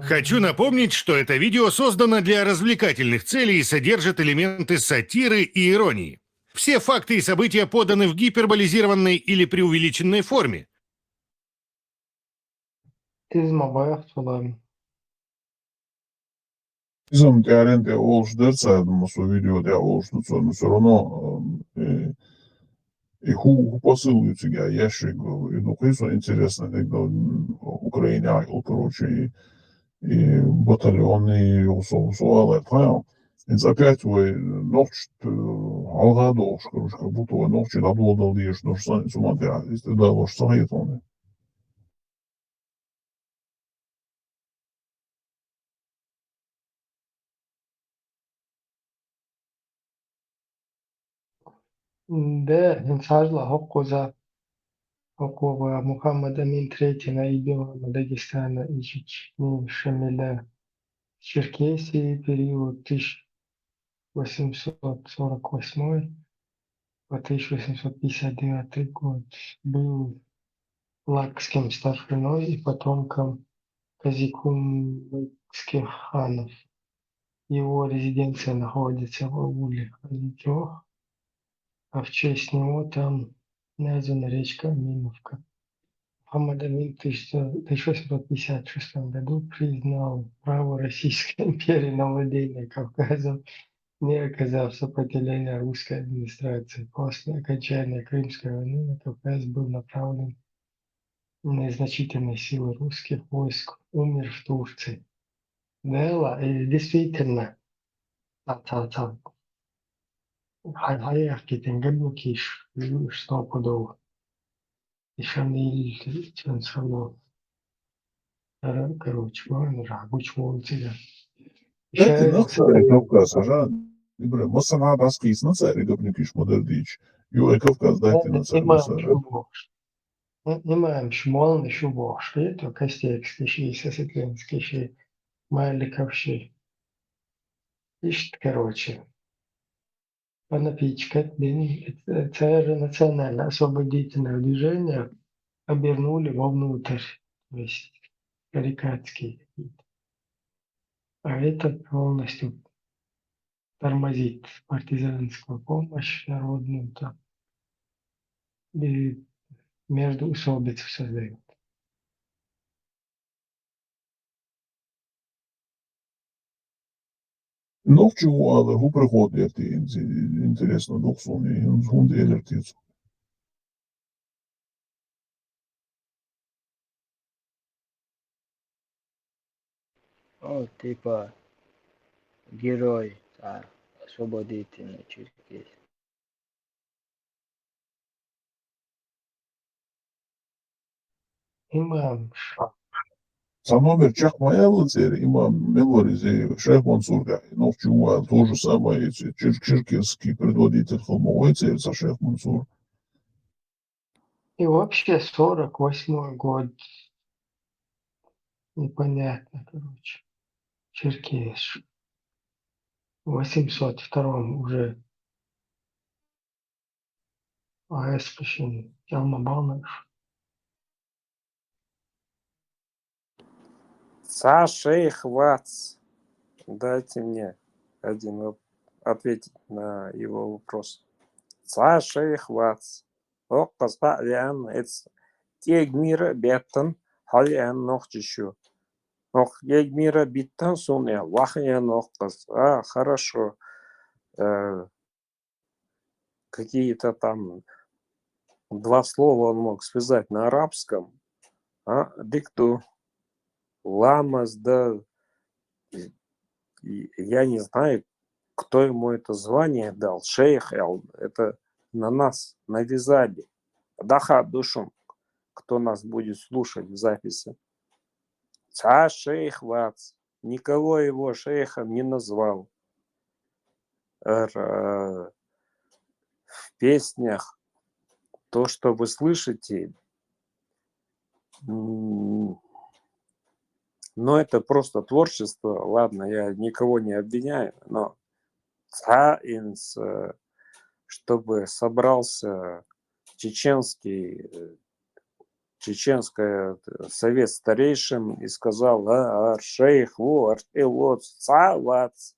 P: Хочу напомнить, что это видео создано для развлекательных целей и содержит элементы сатиры и иронии. Все факты и события поданы в гиперболизированной или преувеличенной форме.
H: Реалmente olmuş derse su video de oluştu но все равно и посылают себя ящик и ну конечно интересно когда Украина короче и батальоны усуалат правильно опять вы ночь алгадош короче как будто ночь надолго лишь но что смотря если да уж советовали.
D: ده انساجla Hokkoza Hokkoza Muhammed Amin III наибила Дагестана и Чечни Шамиля Черкесии период 1848 по 1859 год был лакским старшиной и потомком казикумских ханов. Его резиденция находится в ауле Алитёх, а в честь него там названа речка Миновка. Мухаммад Амин в 1856 году признал право Российской империи на владение Кавказом, не оказав сопротивления русской администрации. После окончания Крымской войны на Кавказ был направлен незначительные силы русских войск, умер в Турции. Дело действительно Hayaki Tengabukish, стопудово. И Шамиль Чансало. Короче, рабочий молодцы.
H: Это нахуй Кавказ, ага. Масана Баскис на царе гопникиш модердич. Юэ Кавказ дайте на царе.
D: Имаем Шмол на Шубош, это Костекский, Сосетленский, Майликовший. Ищет, короче. Панапичка, ЦР национальное освободительное движение обернули вовнутрь, то есть карикатские. А это полностью тормозит партизанскую помощь народную там. И междоусобицу создает.
H: Nog чего, але hoe приходять ті інтересно до Соні, он делертиться.
F: Типа герой освободительный Черкесии.
D: Имам.
H: Самомер Чахмаялыцер, имам Мелоризе, Шейх Мансурга, но в чего то же самое, черкесский предводитель холмовой царь, Шейх Мансур.
D: И вообще 48-й год, непонятно, короче. Черкеш. В 802 уже АЭС почему? Ялмабанов.
M: Шейх Вац. Дайте мне ответить на его вопрос. Шейх Вац. Оказ Халиан Эц. Тегмира Беттон Халиан Нохчищу. Ох, Тегмира Биттан Суня. Вахия Нохказ. Хорошо. Какие-то там два слова он мог связать на арабском. Дикту. Ламас, да. Я не знаю, кто ему это звание дал. Шейх, это на нас навязали. Даха душом, кто нас будет слушать в записи. Шейх Вац. Никого его шейхом не назвал. В песнях то, что вы слышите, но это просто творчество. Ладно, я никого не обвиняю, но чтобы собрался чеченский совет старейшин и сказал: шейх, вот, цавац.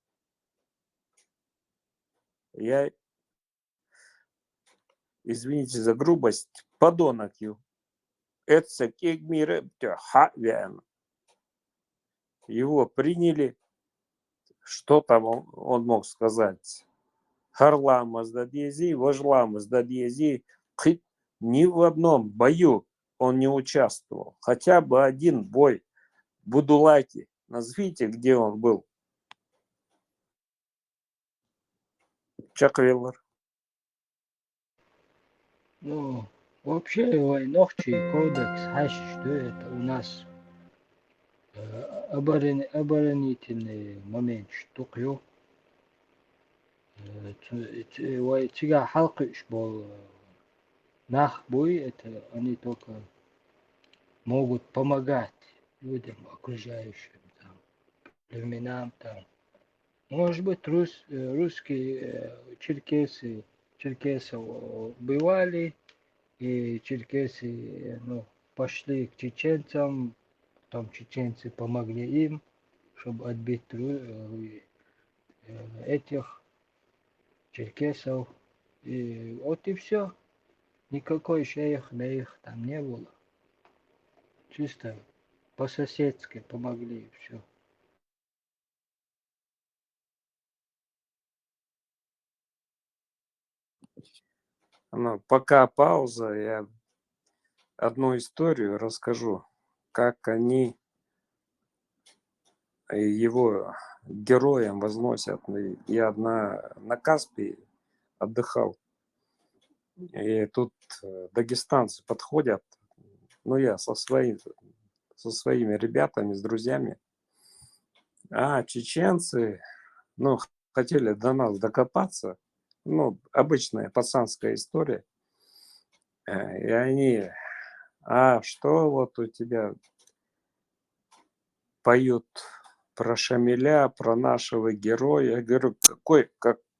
M: Я, извините за грубость, подонок. Это кегмир хавян. Его приняли. Что там он мог сказать? Харламас дадьези, вожламас дадьези. Ни в одном бою он не участвовал. Хотя бы один бой. Будулаки. Назовите, где он был. Чак Веллер.
F: Ну, вообще войновчий кодекс, что это у нас оборонительный момент штук. Тебя халкиш был нах бой, это они только могут помогать людям, окружающим, там, племенам, там. Может быть, русские черкесы убивали, и черкесы пошли к чеченцам, потом чеченцы помогли им, чтобы отбить этих черкесов. И вот и все. Никакой шейх на их там не было. Чисто по-соседски помогли, и все.
M: Пока пауза, я одну историю расскажу, как они его героем возносят. Я на Каспии отдыхал, и тут дагестанцы подходят, я со своими ребятами, с друзьями, чеченцы, хотели до нас докопаться, обычная пацанская история, и они, что вот у тебя поют про Шамиля, про нашего героя. Я говорю,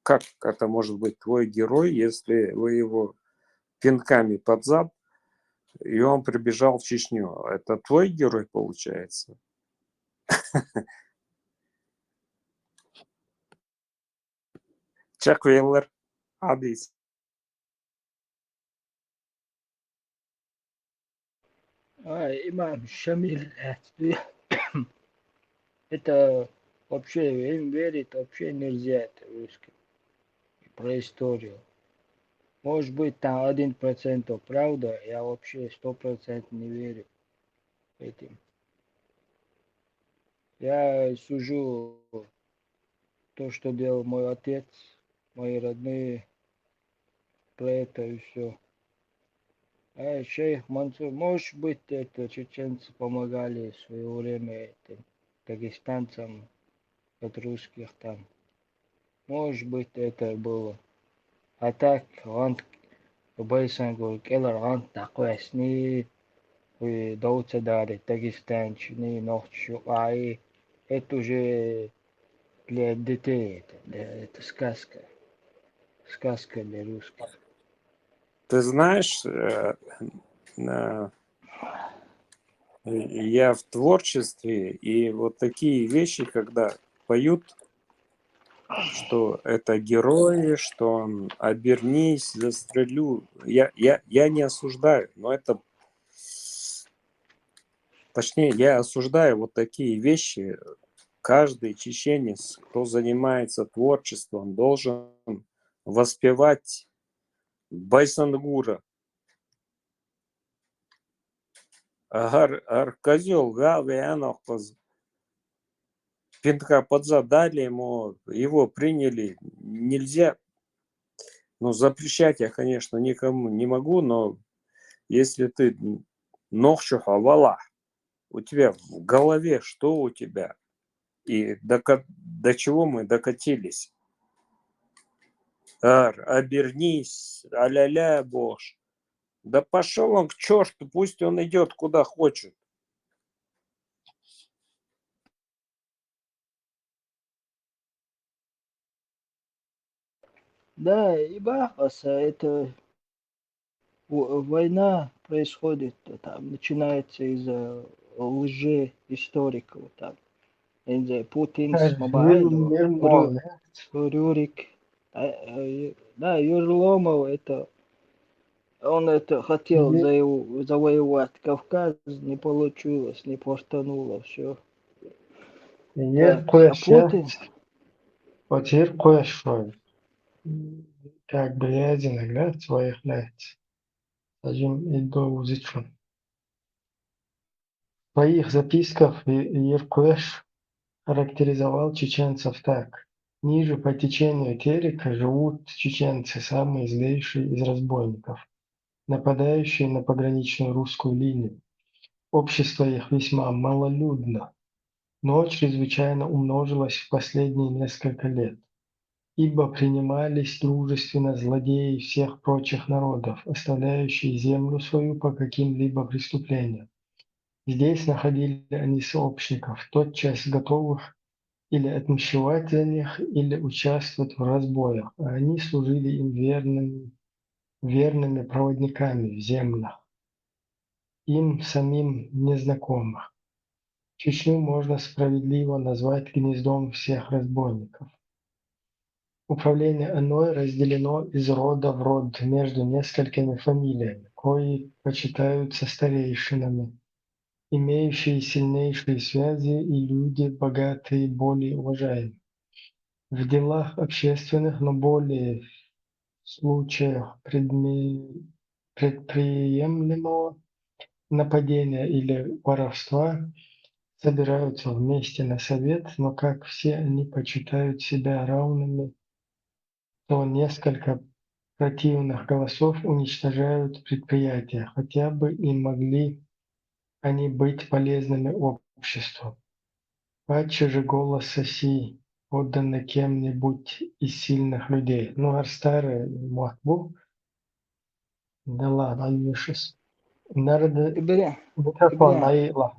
M: как это может быть твой герой, если вы его пинками под зад, и он прибежал в Чечню? Это твой герой, получается? Чак Веллер, Адис.
F: Имам Шамиль, это вообще им верить вообще нельзя, это русским. Про историю. Может быть, там 1% правда, я вообще 100% не верю этим. Я сужу то, что делал мой отец, мои родные, про это и все. Шейх Мансур, может быть, это чеченцы помогали в свое время этим дагестанцам от русских там. Может быть, это было. А так, Байсангу Келаран Такуэсни, и Доуцедари, Дагестанчини, Нохчу, это уже для детей, это сказка. Сказка для русских.
M: Ты знаешь, я в творчестве, и вот такие вещи, когда поют, что это герои, что он обернись, застрелю. Я не осуждаю, но это... Точнее, я осуждаю вот такие вещи. Каждый чеченец, кто занимается творчеством, должен воспевать Байсангура. Козел Гавианов пинка подзадали ему, его приняли. Нельзя, запрещать я, конечно, никому не могу, но если ты нохчу хавала, у тебя в голове что у тебя? И до чего мы докатились? Обернись, а-ля-ля, Бош. Да пошел он к черту, пусть он идет куда хочет.
F: Да, и Бахаса, это война происходит, там начинается из-за лжи историков, там, из-за Путин с Мабаиду, Рюрик, да, Юрломов, он хотел завоевать Кавказ, не получилось, не постануло, все. Путин...
D: Вот теперь кое-что. Как бы я иногда своих лет. Скажем, иду узичу. В своих записках Иркуэш характеризовал чеченцев так. Ниже по течению Терека живут чеченцы, самые злейшие из разбойников, нападающие на пограничную русскую линию. Общество их весьма малолюдно, но чрезвычайно умножилось в последние несколько лет, ибо принимались дружественно злодеи всех прочих народов, оставляющие землю свою по каким-либо преступлениям. Здесь находили они сообщников, тотчас готовых или отмщевать за них, или участвовать в разбоях, а они служили им верными проводниками в землях, им самим незнакомых. Чечню можно справедливо назвать гнездом всех разбойников. Управление оной разделено из рода в род между несколькими фамилиями, кои почитаются старейшинами, имеющие сильнейшие связи и люди, богатые, более уважаемые. В делах общественных, но более в случаях предприемлемого нападения или воровства собираются вместе на совет, но как все они почитают себя равными, то несколько противных голосов уничтожают предприятия, хотя бы и могли они быть полезными обществу. Паче же голоса сей отданы кем-нибудь из сильных людей. Ну, старый Махбуб, да ладно, Аюшис. Надо микрофон, Аила.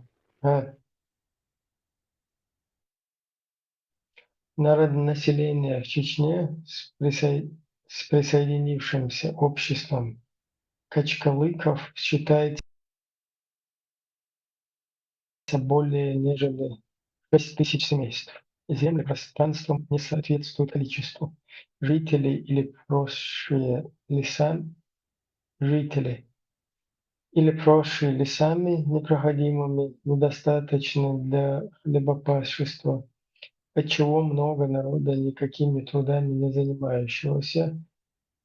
D: Народонаселение в Чечне с присоединившимся обществом качкалыков считается более нежели 6 тысяч семейств. Земли пространством не соответствуют количеству жителей или просшие лесами непроходимыми, недостаточно для хлебопашества, отчего много народа никакими трудами не занимающегося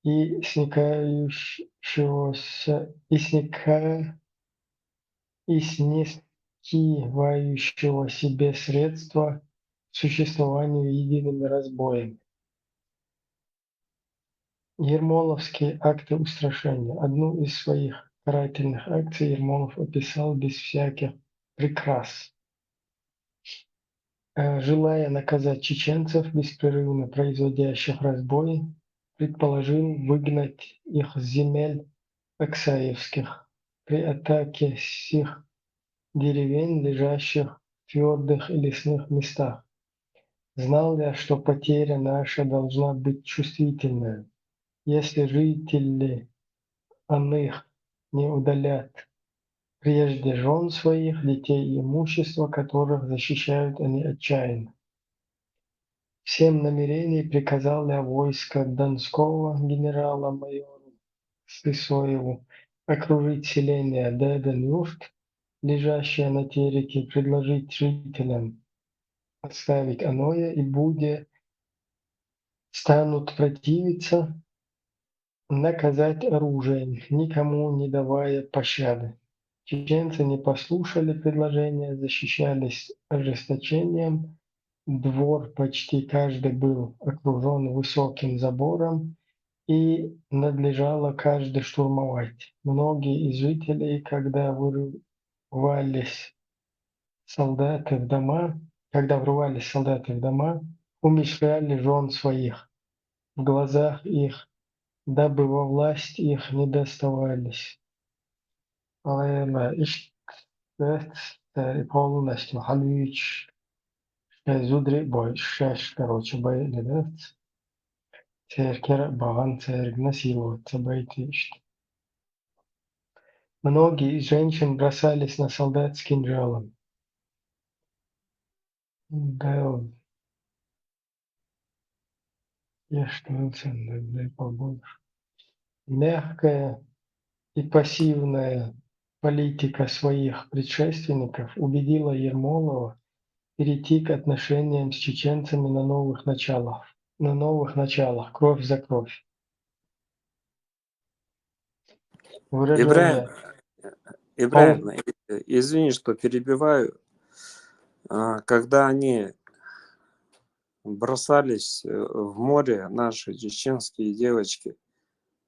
D: и снискивающего себе средства к существованию едиными разбоями. Ермоловские акты устрашения. Одну из своих карательных акций Ермолов описал без всяких прикрас. Желая наказать чеченцев, беспрерывно производящих разбои, предположил выгнать их с земель Аксаевских при атаке сих деревень, лежащих в твердых и лесных местах. Знал я, что потеря наша должна быть чувствительная, если жители оных не удалят прежде жен своих, детей и имущества, которых защищают они отчаянно. Всем намерений приказал я войско Донского генерала-майора Сысоеву окружить селение Деден-Юрт, лежащее на Тереке, предложить жителям оставить оное, и буде станут противиться, наказать оружием, никому не давая пощады. Чеченцы не послушали предложения, защищались ожесточением. Двор почти каждый был окружен высоким забором, и надлежало каждый штурмовать. Многие из жителей, когда врывались солдаты в дома, умерщвляли жен своих в глазах их, дабы во власть их не доставались. Але полностью Халевич зудри больше, короче, боялись. Церкер баган церк насиловаться боитесь. Многие из женщин бросались на солдат с кинжалом. Да, я что побольше. Мягкая и пассивная политика своих предшественников убедила Ермолова перейти к отношениям с чеченцами на новых началах, кровь за кровь. Выражение
M: Ибраим, извини, что перебиваю. Когда они бросались в море, наши чеченские девочки,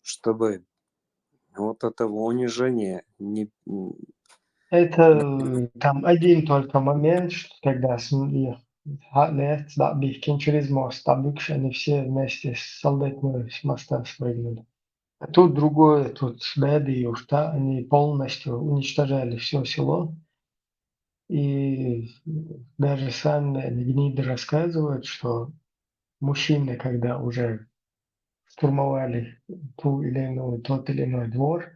M: чтобы вот этого унижения не...
D: Это там один только момент, что когда их через мост, обычно они все вместе с солдатами с моста спрыгнули. А тут другое, тут Беды и Ушта, они полностью уничтожали все село. И даже сами гниды рассказывают, что мужчины, когда уже штурмовали тот или иной двор,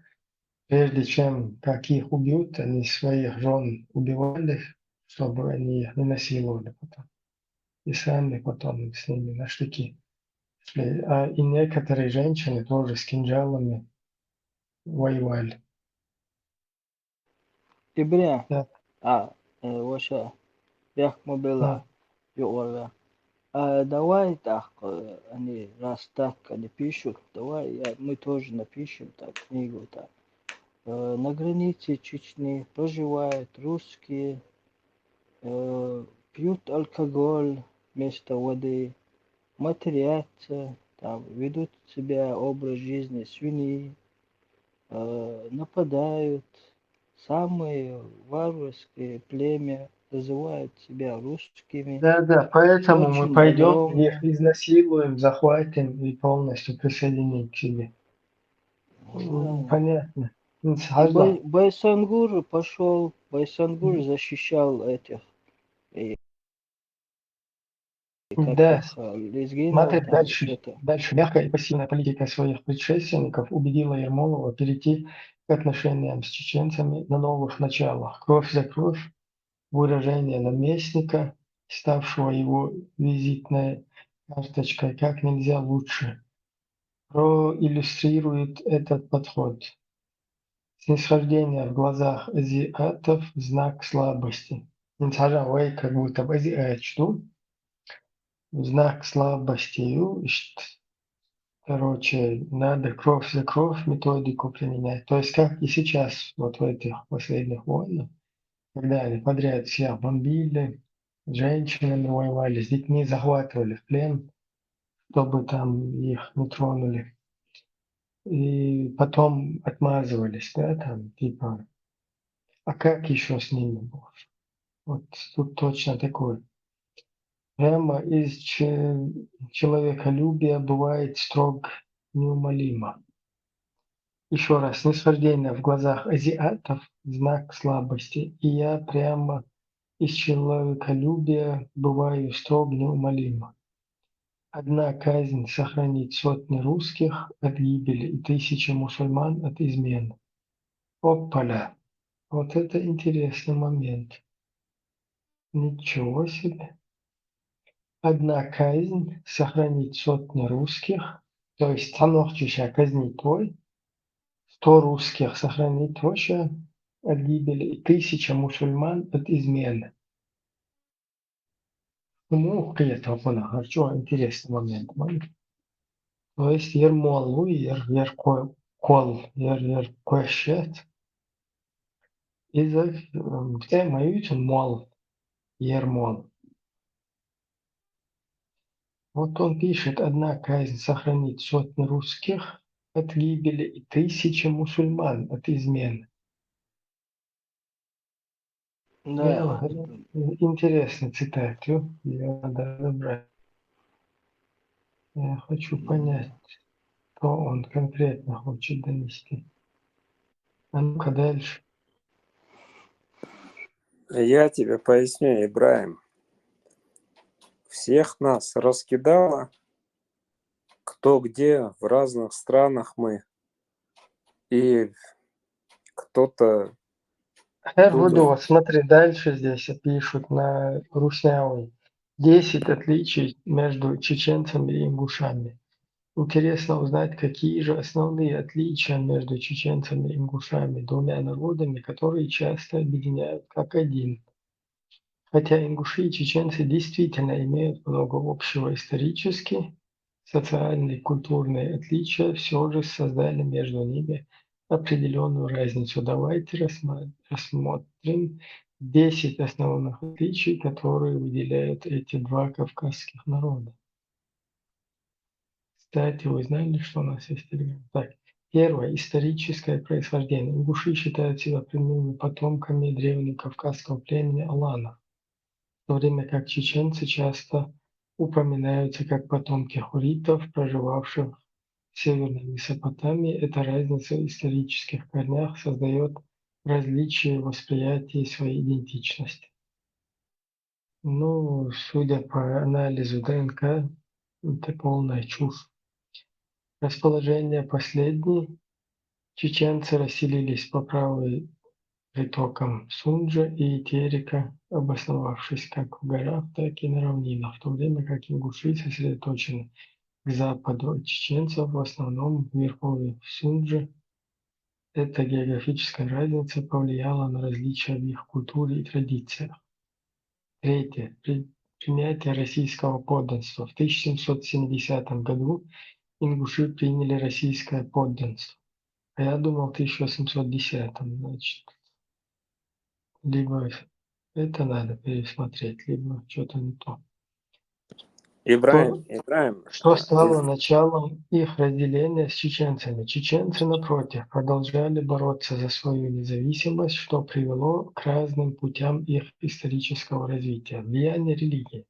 D: прежде чем как их убьют, они своих жен убивали, чтобы они их не насиловали потом. И сами потом с ними на штыки шли. И некоторые женщины тоже с кинжалами воевали.
F: Ибря.
D: Да.
F: Ваша. Яхма была. Юора. Давай так, они раз так они пишут, давай мы тоже напишем так книгу так. На границе Чечни проживают русские, пьют алкоголь вместо воды, матерятся, там, ведут себя образ жизни свиньи, нападают, самые варварские племя называют себя русскими.
D: Да, поэтому мы
F: очень
D: пойдем,
F: огромные.
D: их изнасилуем, захватим и полностью присоединим к себе. Понятно.
F: И Байсангур пошел, Байсангур защищал этих,
D: Да,
F: лезгинов,
D: смотри,
F: там,
D: дальше. Мягкая и пассивная политика своих предшественников убедила Ермолова перейти к отношениям с чеченцами на новых началах. Кровь за кровь, выражение наместника, ставшего его визитной карточкой, как нельзя лучше, проиллюстрирует этот подход. Снисхождение в глазах азиатов – знак слабости. Как будто бы азиат, что? Знак слабости. Короче, надо кровь за кровь методику применять. То есть, как и сейчас, вот в этих последних войнах, когда они подряд всех бомбили, с женщинами воевали, с детьми захватывали в плен, чтобы там их не тронули. И потом отмазывались, да, там, типа, а как еще с ними было? Вот тут точно такое. Прямо из человеколюбия бывает строг неумолимо. Еще раз, снисхождение в глазах азиатов – знак слабости, и я прямо из человеколюбия бываю строг неумолимо. Одна казнь сохранит сотни русских от гибели и тысячи мусульман от измен. Опаля! Вот это интересный момент. Ничего себе! Одна казнь сохранит сотни русских, то есть станохчища казнить твой, 100 русских сохранить твоя от гибели и 1000 мусульман от измены. Ну, это хорошо, интересный момент. То есть ермолу, кол, кошет. Из-за моют мол, ермол. Вот он пишет, одна казнь сохранит сотни русских от гибели и 1000 мусульман от измен.
F: Да.
D: Интересный цитату. Я надо брать. Я хочу понять, что он конкретно хочет донести. А ну-ка дальше.
M: Я тебе поясню, Ибраим. Всех нас раскидало, кто где, в разных странах мы. И кто-то...
D: Я буду, вот смотри, дальше здесь пишут на руснявой. 10 отличий между чеченцами и ингушами. Интересно узнать, какие же основные отличия между чеченцами и ингушами, двумя народами, которые часто объединяют как один. Хотя ингуши и чеченцы действительно имеют много общего исторически, социальные и культурные отличия все же создали между ними определенную разницу. Давайте рассмотрим 10 основных отличий, которые выделяют эти два кавказских народа. Кстати, вы знали, что у нас есть телеграм? Так, первое. Историческое происхождение. Ингуши считают себя прямыми потомками древнего кавказского племени аланов, в то время как чеченцы часто упоминаются как потомки хуритов, проживавших в Северной Месопотамии. Эта разница в исторических корнях создает различия в восприятии своей идентичности. Ну, судя по анализу ДНК, это полная чушь. Расположение последней. Чеченцы расселились по правым притокам Сунджа и Терека, обосновавшись как в горах, так и на равнинах, в то время как ингуши сосредоточены к западу от чеченцев, в основном в верховьях Сунджа. Эта географическая разница повлияла на различия в их культуре и традициях. Третье. Принятие российского подданства. В 1770 году ингуши приняли российское подданство. А я думал в 1810, значит. Либо это надо пересмотреть, либо что-то не то.
M: Ибраим.
D: Что стало началом их разделения с чеченцами? Чеченцы, напротив, продолжали бороться за свою независимость, что привело к разным путям их исторического развития. Влияние религии.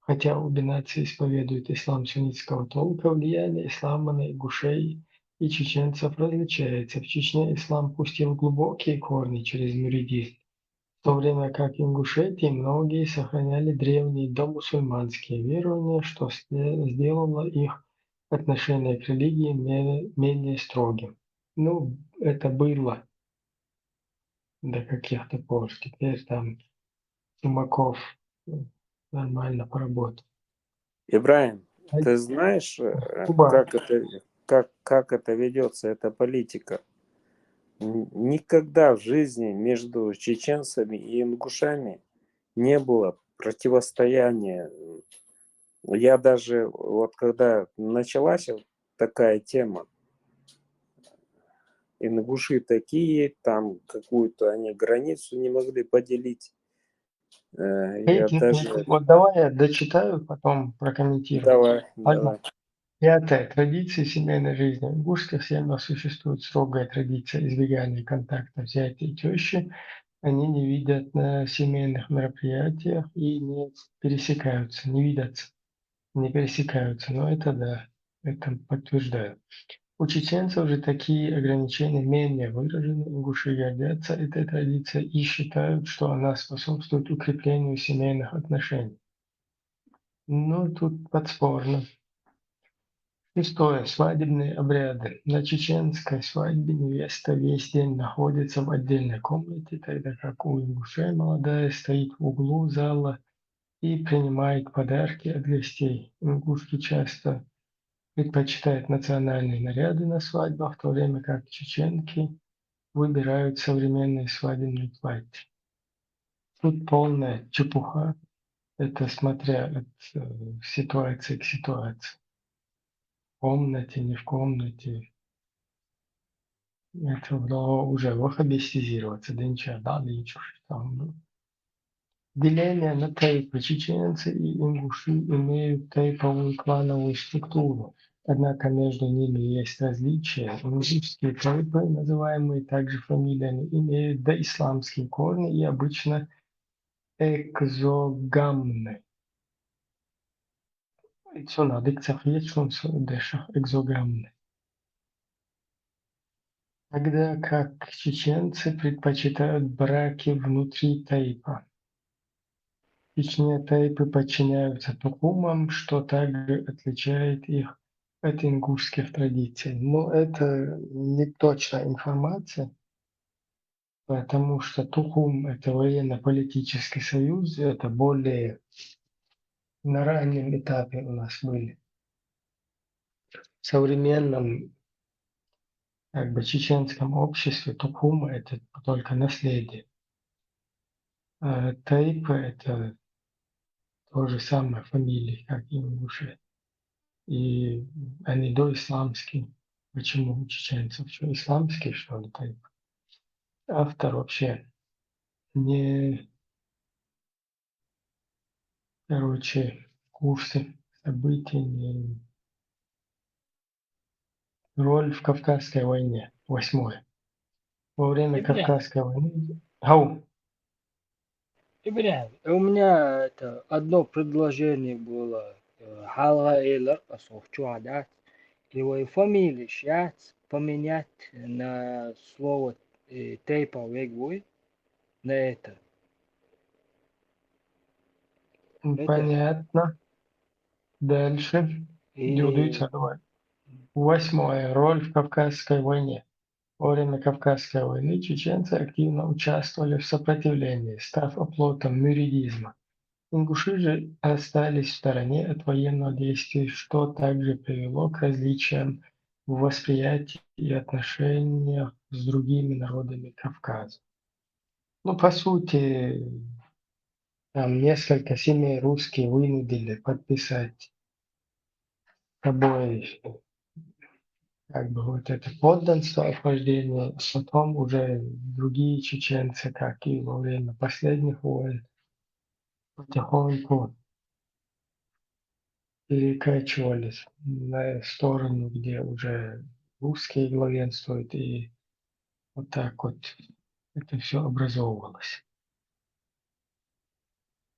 D: Хотя обе нации исповедуют ислам суннитского толка, влияние ислама на ингушей и чеченцев различается. В Чечне ислам пустил глубокие корни через мюридизм, в то время как в Ингушетии многие сохраняли древние домусульманские верования, что сделало их отношение к религии менее строгим. Ну, это было до каких-то пор. Теперь там Тимаков нормально поработал.
M: Ибраим, ты знаешь, как это ведется, эта политика? Никогда в жизни между чеченцами и ингушами не было противостояния. Я даже, вот когда началась такая тема, ингуши такие, там какую-то они границу не могли поделить.
D: Вот давай я дочитаю, потом прокомментирую.
M: Давай.
D: Пятое. Традиции семейной жизни. В ингушских семьях существует строгая традиция избегания контакта взятия тещи Они не видят на семейных мероприятиях и не пересекаются, не видятся, не пересекаются. Но это да, это подтверждаю. У чеченцев же такие ограничения менее выражены. Ингуши гордятся этой традицией и считают, что она способствует укреплению семейных отношений. Но тут подспорно. Шестое. Свадебные обряды. На чеченской свадьбе невеста весь день находится в отдельной комнате, тогда как у ингушей молодая стоит в углу зала и принимает подарки от гостей. Ингушки часто предпочитают национальные наряды на свадьбах, в то время как чеченки выбирают современные свадебные платья. Тут полная чепуха, это смотря от ситуации к ситуации. В комнате, не в комнате. Это уже ваххабистизироваться, да ничего, да ничего там. Деление на тайпы. Чеченцы и ингуши имеют тайповую клановую структуру. Однако между ними есть различия. Ингушские тайпы, называемые также фамилиями, имеют доисламские корни и обычно экзогамны. Экзогамны. Тогда как чеченцы предпочитают браки внутри тайпа. В Чечне тайпы подчиняются тухумам, что также отличает их от ингушских традиций. Но это не точная информация, потому что тухум – это военно-политический союз, это более на раннем этапе у нас были. В современном чеченском обществе тухум – это только наследие. А тайпы – это то же самое фамилии, как и ингуши. И они доисламские. Почему у чеченцев? Что, исламские, что ли, тайпы? Автор вообще не, курсы событий, не роль в Кавказской войне. 8. Во время
F: Ибрahim,
D: Кавказской войны... Ау!
F: Ибрahim, у меня это одно предложение было. Халга Эйлер, посохчу адат, его фамилию сейчас поменять на слово тейпа вегвой на это.
D: Понятно. Дальше. Юдыца, давай. 8. Роль в Кавказской войне. Во время Кавказской войны чеченцы активно участвовали в сопротивлении, став оплотом мюридизма. Ингуши же остались в стороне от военного действия, что также привело к различиям в восприятии и отношениях с другими народами Кавказа. Ну, по сути, там несколько семей русские вынудили подписать с собой вот это подданство, охлаждение, потом уже другие чеченцы, как и во время последних войн, потихоньку перекачивались на сторону, где уже русские главенствуют, и вот так вот это все образовывалось.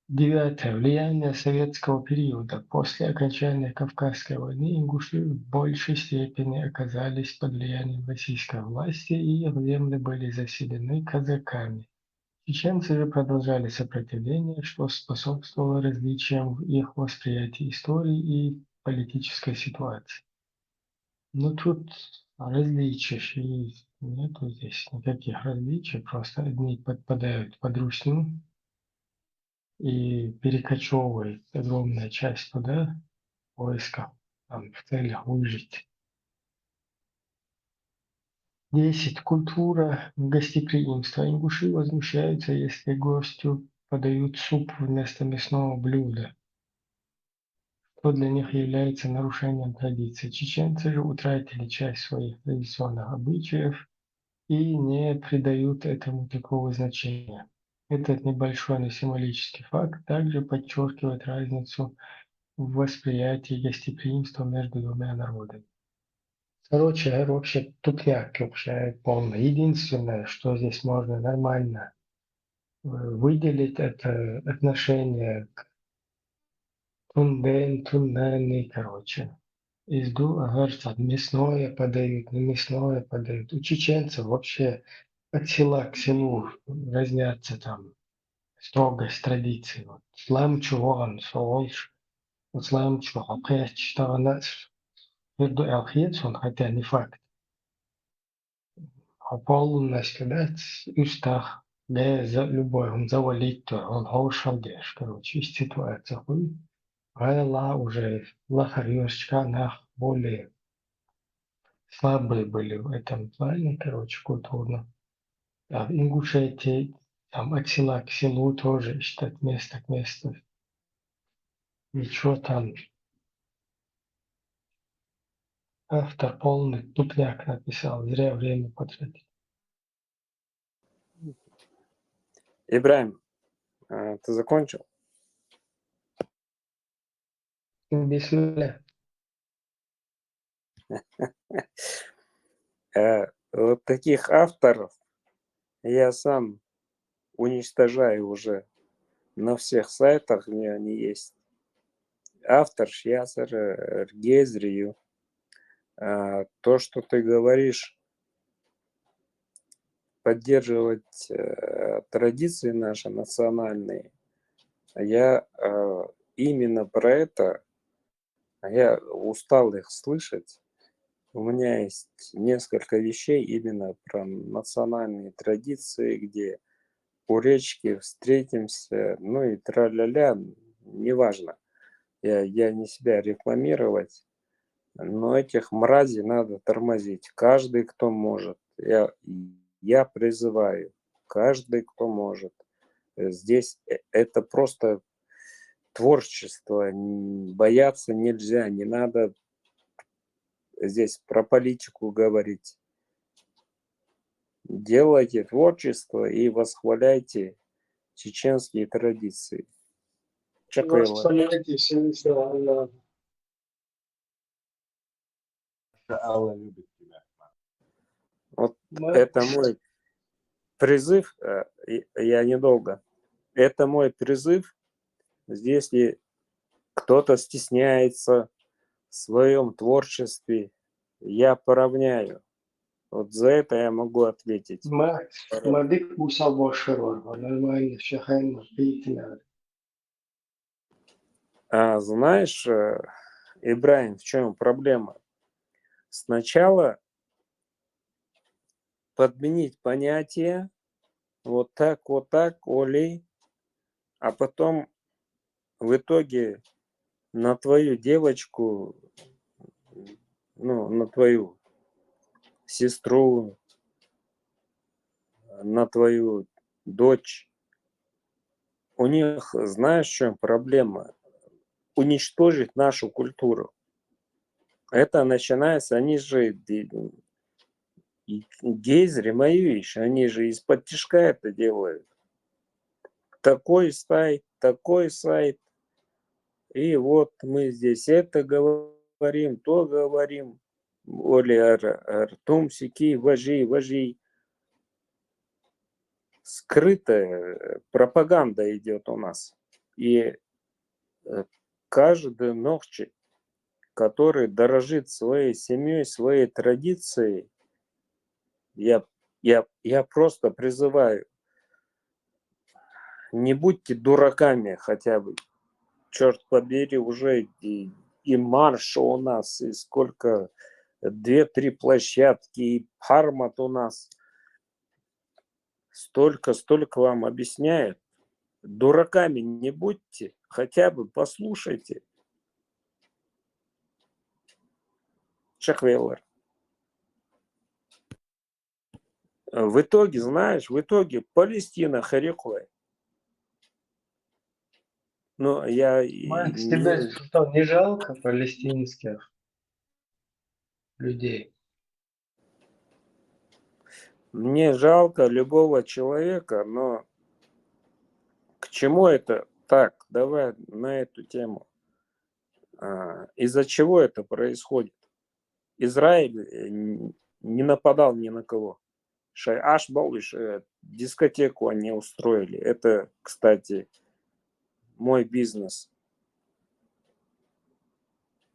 D: 9. Влияние советского периода. После окончания Кавказской войны ингуши в большей степени оказались под влиянием российской власти, и их земли были заселены казаками. Чеченцы же продолжали сопротивление, что способствовало различиям в их восприятии истории и политической ситуации. Но тут различий нету здесь никаких различий, просто одни подпадают под русню и перекочевывает огромная часть туда войска там, в целях выжить. 10. Культура гостеприимства. Ингуши возмущаются, если гостю подают суп вместо мясного блюда, что для них является нарушением традиций. Чеченцы же утратили часть своих традиционных обычаев и не придают этому такого значения. Этот небольшой, но символический факт также подчеркивает разницу в восприятии гостеприимства между двумя народами. Короче, вообще тупняк вообще полный. Единственное, что здесь можно нормально выделить это отношение к тунден, туннельный, короче. Изду, говорится, мясное подают, не мясное подают. У чеченцев вообще от села к селу разнятся там строгость традиций. Вот. Слам чуган, соолш, вот слам чуган, что يبدو الخيط хотя не факт. А полностью сказать, устах, да, за любой, он завалит, он хаушалдеш, короче, из ситуации хуй. Гайла уже лахарёшечка, нах, более слабые были в этом плане, короче, культурно. А в Ингушетии, там от села к селу тоже, считать место к месту. Ничего там. Автор полный тупняк написал, зря время потратил.
M: Ибраим, ты закончил?
D: Бисмилля.
M: Вот таких авторов я сам уничтожаю уже на всех сайтах, где они есть. Автор Шьясар Гезрию. То, что ты говоришь, поддерживать традиции наши национальные, я именно про это, я устал их слышать. У меня есть несколько вещей именно про национальные традиции, где у речки встретимся, ну и тра-ля-ля, неважно. Я не себя рекламировать, но этих мразей надо тормозить. Каждый, кто может. Я призываю, каждый, кто может. Здесь это просто творчество. Бояться нельзя, не надо здесь про политику говорить. Делайте творчество и восхваляйте чеченские традиции. Чакайла.
D: Восхваляйте Всевышнего Аллаха.
N: Алла любит тебя.
M: Вот это мой призыв. Я недолго. Это мой призыв. Если кто-то стесняется в своем творчестве, я поравняю. Вот за это я могу ответить.
D: Мадик Муса Боширон, нормально, шахайна, пейтина.
M: Знаешь, Ибраим, в чем проблема? Сначала подменить понятие вот так, Олей, а потом в итоге на твою девочку, ну, на твою сестру, на твою дочь. У них, знаешь, в чем проблема? Уничтожить нашу культуру. Это начинается, они же гейзри моюишь, они же из-под тишка это делают. Такой сайт, и вот мы здесь это говорим, то говорим. Оли артум сики, важи. Скрытая пропаганда идет у нас. И каждый ногчик, который дорожит своей семьей, своей традицией, я просто призываю, не будьте дураками хотя бы. Черт побери, уже и марша у нас, и сколько, 2-3 площадки, и Пармат у нас. Столько вам объясняют. Дураками не будьте, хотя бы послушайте. Чахвеллер. В итоге, знаешь, Палестина Харикуай. Но
D: Макс, тебе что, не жалко палестинских людей?
M: Мне жалко любого человека, но к чему это? Так, давай на эту тему. Из-за чего это происходит? Израиль не нападал ни на кого. Аш Балыш, дискотеку они устроили. Это, кстати, мой бизнес.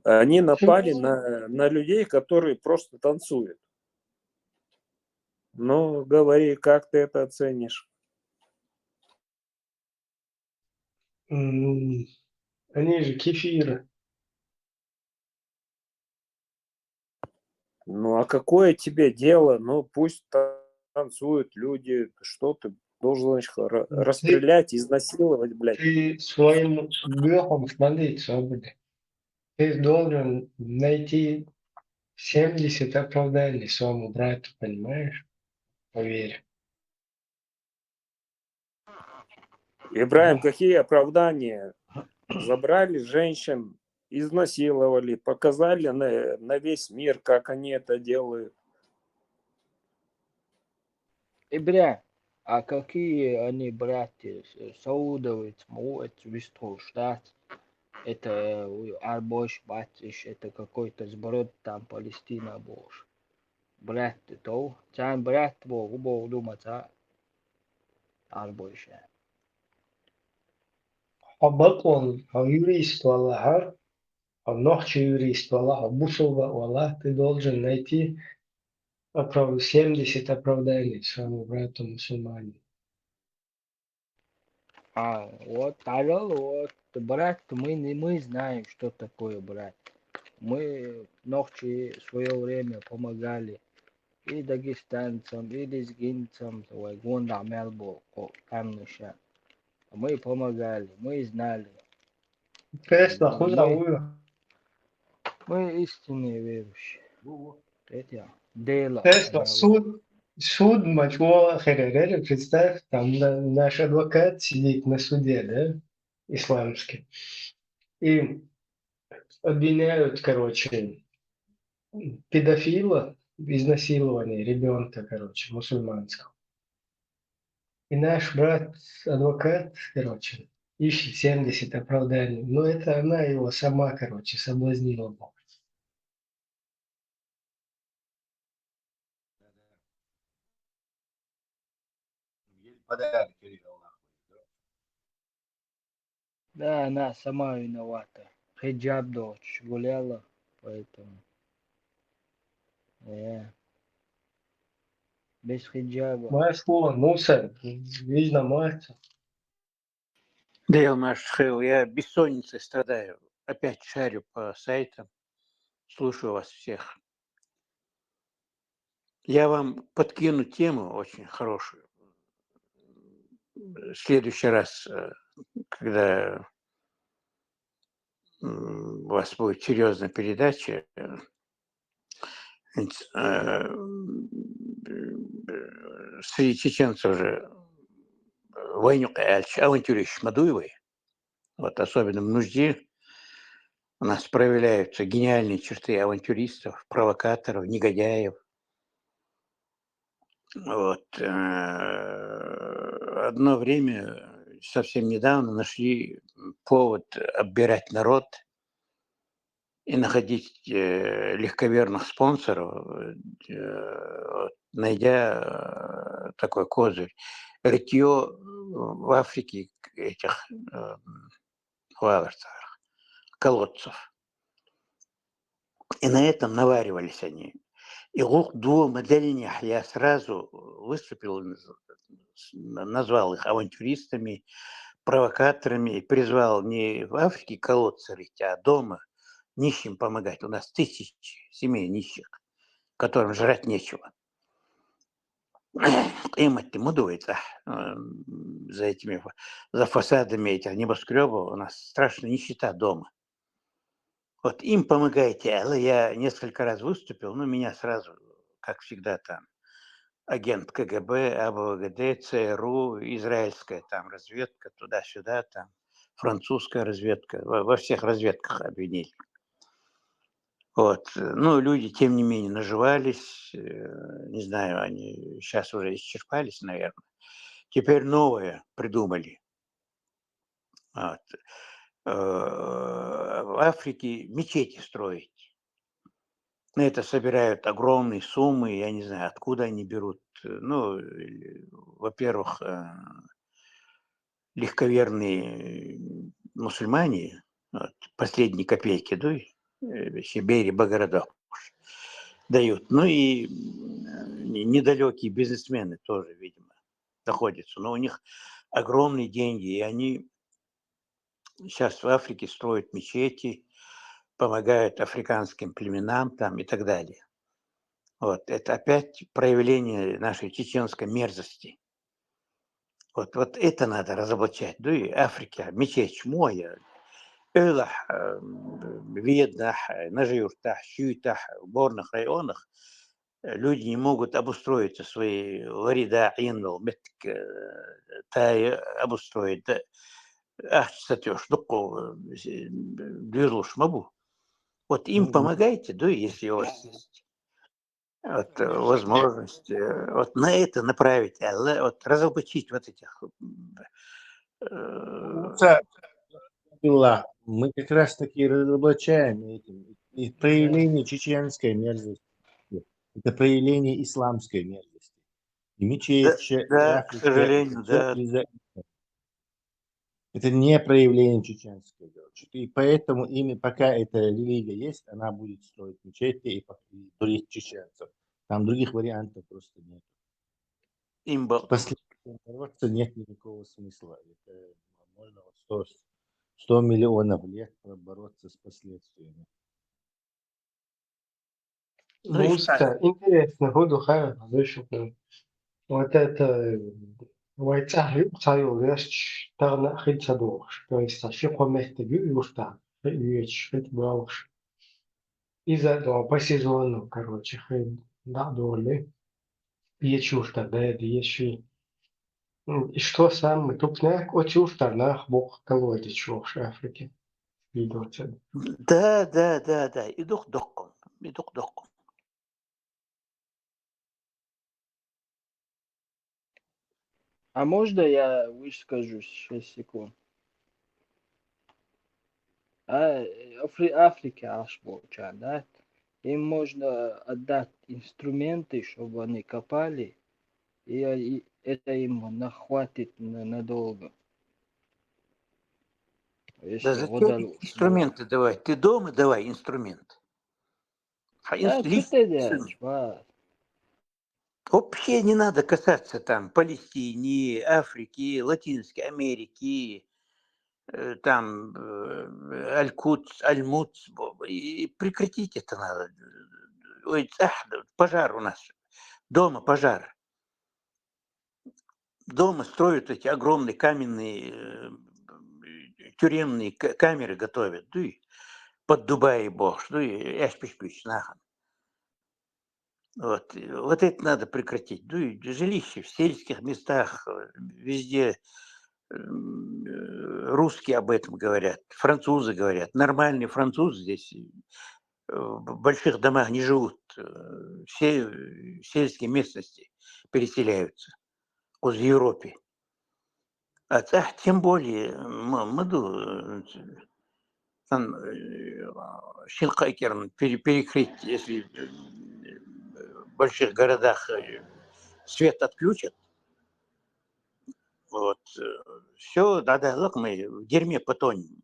M: Они напали на людей, которые просто танцуют. Ну, говори, как ты это оценишь?
D: Они же кефиры.
M: Ну, а какое тебе дело? Ну, пусть танцуют люди. Что ты должен их расстрелять, изнасиловать, блядь?
D: Ты своим грехом молиться, блядь. Ты должен найти 70 оправданий своему брату, понимаешь? Поверь.
M: Ибраим, какие оправдания? Забрали женщин, изнасиловали, показали на весь мир, как они это делают.
F: Ибря, а какие они братья? Саудовец, Висту, штат, это Арбош, Батиш, это какой-то сброд там Палестина Бош. Брат, то, там брат Бог думать, а Арбоша.
D: Бакон, юрист, Аллах, ночь юрист, Аллах, бусулва, Аллах, ты должен найти 70 оправданий своему брату мусульманину.
F: А, вот, Тарел, вот, брат, мы знаем, что такое брат. Мы ночи в свое время помогали и дагестанцам, и лезгинцам, Гонда, Мелбо, Камныша. Мы помогали, мы знали. Мы истинные верующие. Это дело.
D: Тесло, суд, мачо, херерер, представь, там наш адвокат сидит на суде, да, исламский, и обвиняют, короче, педофила в изнасиловании ребенка, короче, мусульманского. И наш брат, адвокат, короче, ищет 70 оправданий. Но это она его сама, короче, соблазнила.
F: Да, она сама виновата. Хиджаб дочь гуляла, поэтому. Без хиджаба.
D: Масло, мусор, видно мать.
S: Дейл Машхел, я бессонницей страдаю. Опять шарю по сайтам. Слушаю вас всех. Я вам подкину тему очень хорошую. В следующий раз, когда у вас будет серьезная передача, среди чеченцев же Войнюк авантюрищ Мадуевой, вот особенно в нужде у нас проявляются гениальные черты авантюристов, провокаторов, негодяев. Вот. Одно время, совсем недавно, нашли повод оббирать народ и находить легковерных спонсоров, найдя такой козырь. Рытье в Африке этих колодцев. И на этом наваривались они. И я сразу выступил, назвал их авантюристами, провокаторами и призвал не в Африке колодцы рыть, а дома нищим помогать. У нас тысячи семей нищих, которым жрать нечего. Им это мудуется за фасадами этих небоскребов. У нас страшная нищета дома. Вот им помогайте. Я несколько раз выступил, но меня сразу, как всегда, там агент КГБ, АБВГД, ЦРУ, израильская там разведка, туда-сюда, там французская разведка, во всех разведках обвинили. Вот. Ну, люди, тем не менее, наживались, не знаю, они сейчас уже исчерпались, наверное. Теперь новое придумали. Вот. В Африке мечети строить. На это собирают огромные суммы, я не знаю, откуда они берут. Ну, во-первых, легковерные мусульмане, вот, последние копейки, да, Сибири, Богородок дают. Ну и недалекие бизнесмены тоже, видимо, находятся. Но у них огромные деньги, и они сейчас в Африке строят мечети, помогают африканским племенам там и так далее. Вот, это опять проявление нашей чеченской мерзости. Вот это надо разоблачать. Да и Африка, мечеть моя, Элах, Виднах, Нажиуртах, Щуйтах, в горных районах люди не могут обустроиться, свои Ларида, Инвал, Метк, Тай обустроить. Сатёш, Дуков, Движлуш, Мабу. Вот им помогайте, да, если у вас есть вот, возможность вот на это направить, вот разоблачить вот этих.
N: Была. Мы как раз таки разоблачаем этим. И проявление чеченской мерзости. Это проявление исламской мерзости. И мечеть, и
S: Да, к
N: Африка,
S: сожалению,
N: это
S: да.
N: это не проявление чеченской. И поэтому ими, пока эта религия есть, она будет строить мечети и дурить чеченцев. Там других вариантов просто нет.
S: Имба.
N: С последствиями бороться нет никакого смысла. Это можно 100 миллионов лет бороться с последствиями.
D: Муста, интересно, буду хайр, шукран. Вот это ويتسهل يغش تغنى خد صدوقش то есть шико мехтеги юшта юеч хит бауш из-за этого по сезону короче хит да доли ечушта да ещи и что сам мы тут не очушта на бог колоде чушь Африке видоте
S: Да. Идух докком.
F: А можно я выскажусь 6 секунд? Африке аж получается, да? Им можно отдать инструменты, чтобы они копали, и это им нахватит надолго.
S: Да
F: Если
S: зачем инструменты давать? Ты дома давай инструмент.
F: А что ты делаешь, ба?
S: Вообще не надо касаться там Палестины, Африки, Латинской Америки, там Аль-Кудс, Аль-Мудс. И прекратить это надо. Ой, пожар у нас. Дома пожар. Дома строят эти огромные каменные тюремные камеры готовят. Да и под Дубай бог, да и эшпиш-пиш, нахан. Вот это надо прекратить. Ну и жилища в сельских местах, везде русские об этом говорят, французы говорят. Нормальные французы здесь в больших домах не живут, все в сельские местности переселяются в Европе. А тем более Маду Щелкайкерн перекрыть, если в больших городах свет отключат, вот, все, мы в дерьме потонем.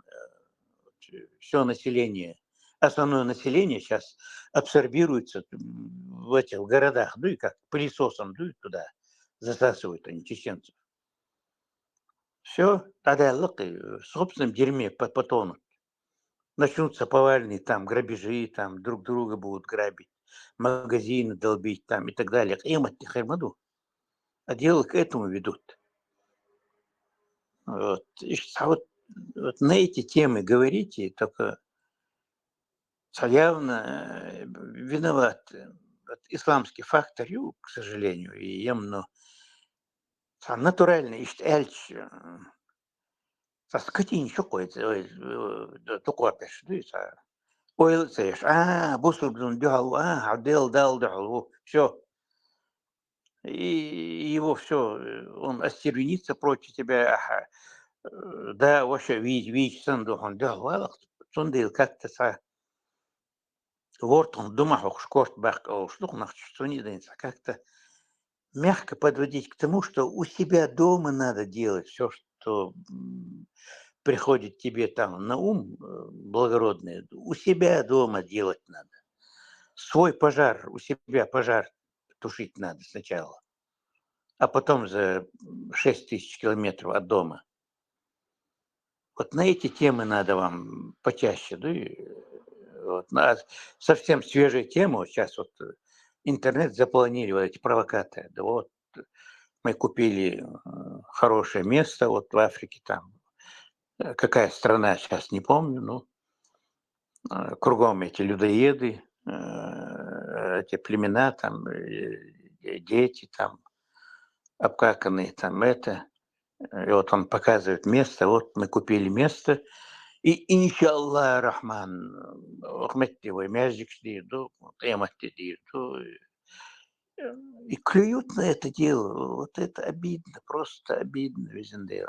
S: Все население, основное население сейчас абсорбируется в этих городах, ну и как пылесосом дуют туда, засасывают они чеченцев. Все, в собственном дерьме потонут. Начнутся повальные там грабежи, там друг друга будут грабить, магазины долбить там и так далее. А дело к этому ведут. Вот. Вот на эти темы говорите, только явно виноват исламский фактор, к сожалению, и ямно натурально эльч скотин шокоет, только опять, ой, бусур дал, дал, все. И его все, он остервенится против тебя, да, вообще, видишь, сандухан, да, сундил как-то Вот он думал, шкорт бак, что не дается. Как-то мягко подводить к тому, что у себя дома надо делать все, что приходит тебе там на ум, благородное, у себя дома делать надо. Свой пожар, у себя пожар тушить надо сначала, а потом за 6000 километров от дома. Вот на эти темы надо вам почаще. Да, вот, на совсем свежую тему, сейчас вот интернет заполонили вот эти провокаторы. Да вот мы купили хорошее место вот в Африке там. Какая страна, сейчас не помню, ну, кругом эти людоеды, эти племена, там, дети там, обкаканные, там, это. И вот он показывает место, вот мы купили место, и иншаллах рахман, рахметтивый мязик дейду, эматти дейду, и клюют на это дело. Вот это обидно, просто обидно, везде.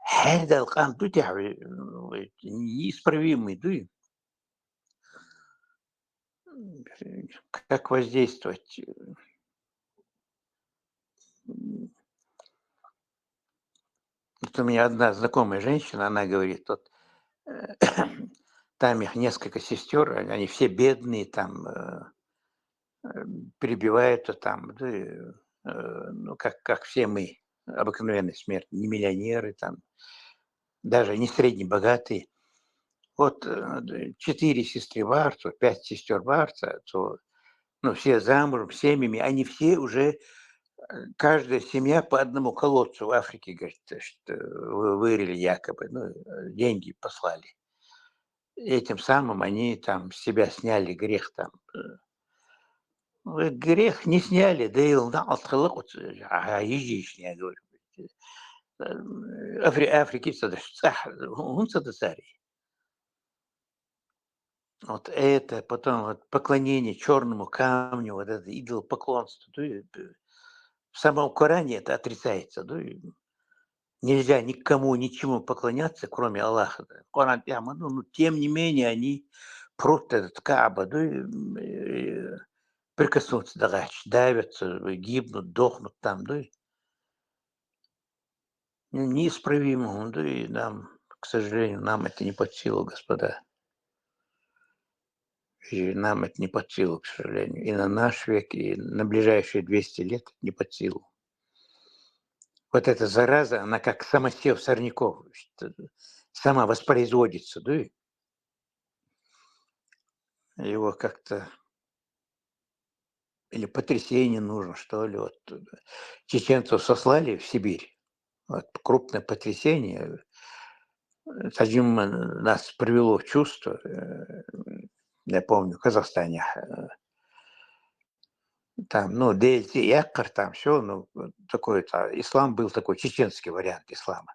S: هذا القان تتعب неисправимый, да, как воздействовать. Вот у меня одна знакомая женщина, она говорит, вот, там их несколько сестер, они все бедные, там перебивают, там, да, ну, как все мы, обыкновенные смерть, не миллионеры, там, даже не среднебогатые. Вот 4 сестры Барца, 5 сестер Барца, то, ну, все замужем, семьями, они все уже, каждая семья по одному колодцу в Африке, говорит, что вырыли якобы, ну, деньги послали. Этим самым они там с себя сняли грех там. Грех не сняли, да и я говорю. Африки вот это, потом вот поклонение черному камню, вот это идолопоклонство. В самом Коране это отрицается. Нельзя никому, ничему поклоняться, кроме Аллаха. Коран, ну, тем не менее, они прут этот Кааба, прикоснуться давятся, гибнут, дохнут там. Неисправимо. И нам, к сожалению, нам это не под силу, господа. И нам это не под силу, к сожалению. И на наш век, и на ближайшие 200 лет не под силу. Вот эта зараза, она как самосев сорняков, сама воспроизводится, да? Его как-то или потрясение нужно, что ли. Вот чеченцев сослали в Сибирь. Вот, крупное потрясение. Садим нас привело в чувство. Я помню, в Казахстане. Там, ну, Дельти, Якор, там все, ну, такой-то. Ислам был такой, чеченский вариант ислама.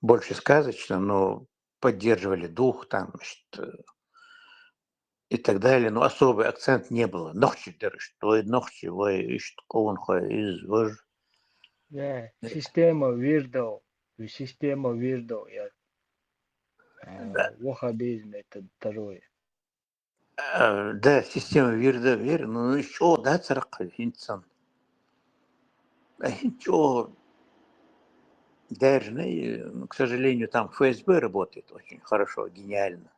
S: Больше сказочно, но поддерживали дух там, значит, и так далее, но особый акцент не было. Нохчи дырыш, твой нохчи, вой ищет колонха из вож.
F: Система вирдо, я ваххабизм это второе.
S: Да, система вирда, ну еще, да, царак, инсан. Ничего, даже, к сожалению, там ФСБ работает очень хорошо, гениально.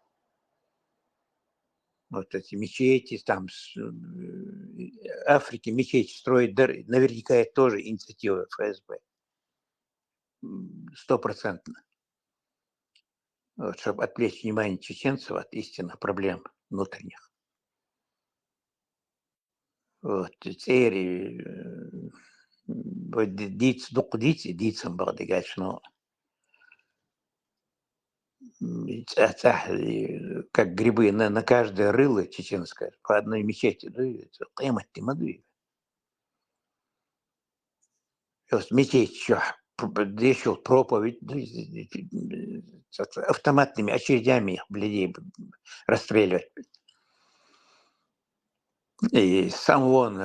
S: Вот эти мечети, там Африке мечети строить, наверняка это тоже инициатива ФСБ. 100%. Вот, чтобы отвлечь внимание чеченцев от истинных проблем внутренних. Вот, цери, дицам багдыгач, но как грибы на каждое рыло чеченское, по одной мечети, мечеть еще проповедь, автоматными очередями людей расстреливать. И сам он,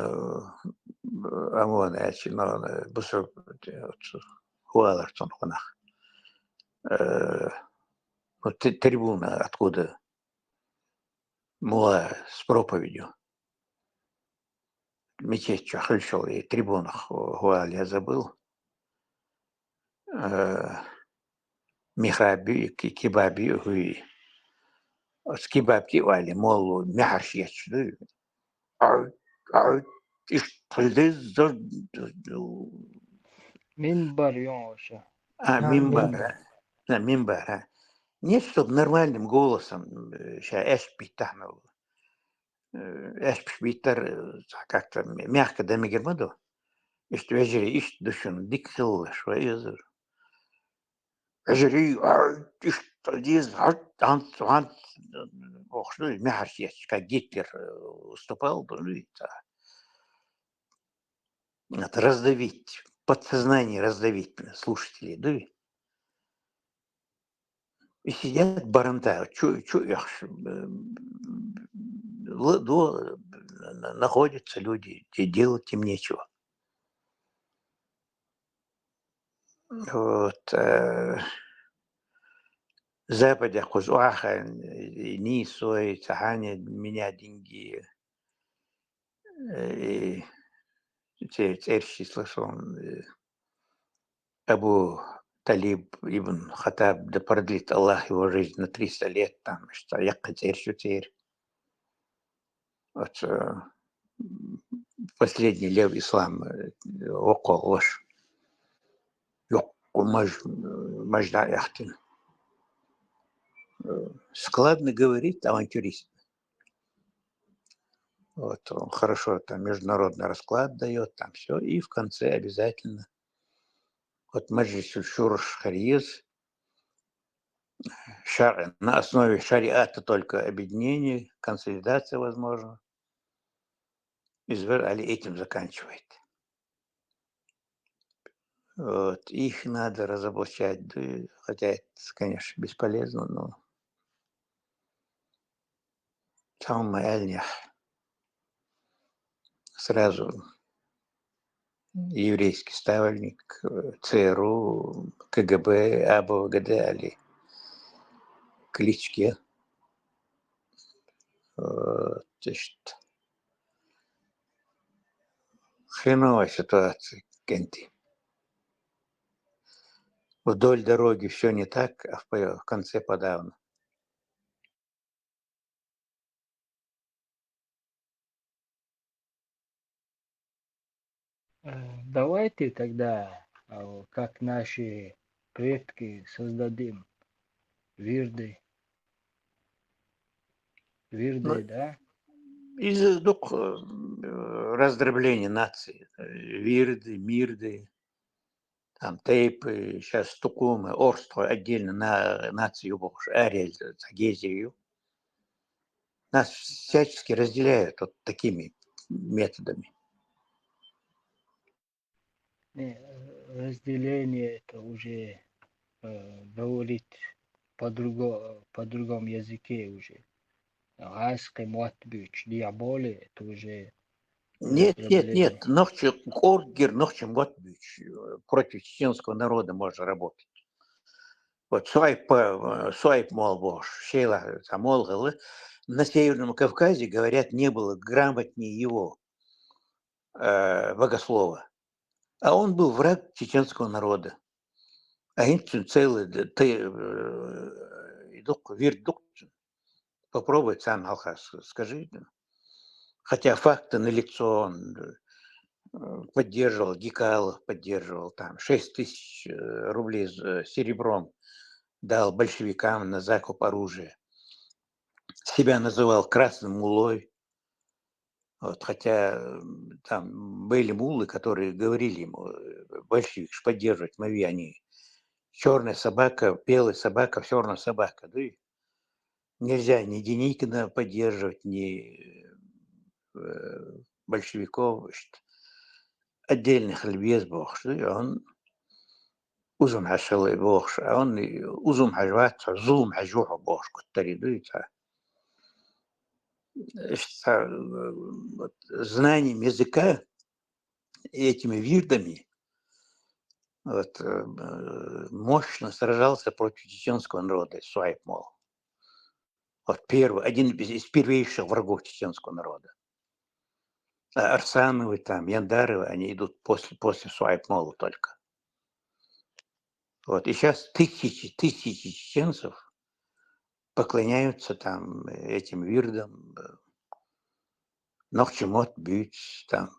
S: вот трибуна, откуда мула с проповедью. Мечеть шел и трибунах гуал, я забыл. Михаби, кибаби, хуи. С кибабки вали, мол, мяш ячды.
F: Минбар Йоша.
S: Мимбар. Да, мимбар. Нет, чтобы нормальным голосом, сейчас эшпи там, эшпитер как-то мягко да мигермаду. Işte veciri iş düşün dik kılış ve yazır. Veciri işte diz ant охшну мяхарсиец, как Гитлер выступал, ну это раздавить, подсознание раздавить слушателей, да? И сидят барантают, находятся люди, и делать им нечего. Вот. Западе хузуаха ни свой цахане меня деньги и теперь слышал Абу Талиб ибн Хатаб, да продлит Аллах его жизнь на 300 лет, там, что я теперь. Вот последний лев ислам около ваш. Мажда яхтин. Складно говорит авантюрист. Вот, он хорошо там международный расклад дает, там все, и в конце обязательно вот Маджлис Шурш Хариез на основе шариата только объединение, консолидация возможна. Израиль этим заканчивает. Вот, их надо разоблачать, да, хотя это, конечно, бесполезно, но там сразу еврейский ставленник, ЦРУ, КГБ, АБВГД, али клички. Значит, хреновая ситуация, Кенти. Вдоль дороги все не так, а в конце подавно.
F: Давайте тогда, как наши предки, создадим вирды, да?
S: Из раздробления нации. Вирды, мирды, там тейпы, сейчас тукумы, орство отдельно на нацию больше, ария, гезию. Нас всячески разделяют вот такими методами.
F: Разделение это уже говорить по другому языке уже. Гайский мотбюч, диаболи, это уже...
S: Нет. Нохче Оргер, нохче мотбюч. Против чеченского народа можно работать. Вот Суайп Молбош, Шейла Самолгалы, на Северном Кавказе, говорят, не было грамотнее его богослова. А он был враг чеченского народа. А инцин целый, попробуй сам, Алхас, скажи. Хотя факты налицо, он поддерживал, Гикалов поддерживал, там 6 тысяч рублей серебром дал большевикам на закуп оружия. Себя называл красным мулой. Вот, хотя там были мулы, которые говорили ему, большевик поддерживать мови, они черная собака, белая собака, черная собака. Да? Нельзя ни Деникина поддерживать, ни большевиков. Отдельных львез бог, он узум хашелый бог, а он узум хажватца, зулум хажуха бог, который дуется. Знанием языка и этими вирдами вот, мощно сражался против чеченского народа, Суайп Мол. Вот первый, один из первейших врагов чеченского народа. А Арсановы, там, Яндаровы, они идут после Суайпмола только. Вот, и сейчас тысячи чеченцев поклоняются там этим вирдам, Нохчемот, Бюц, там.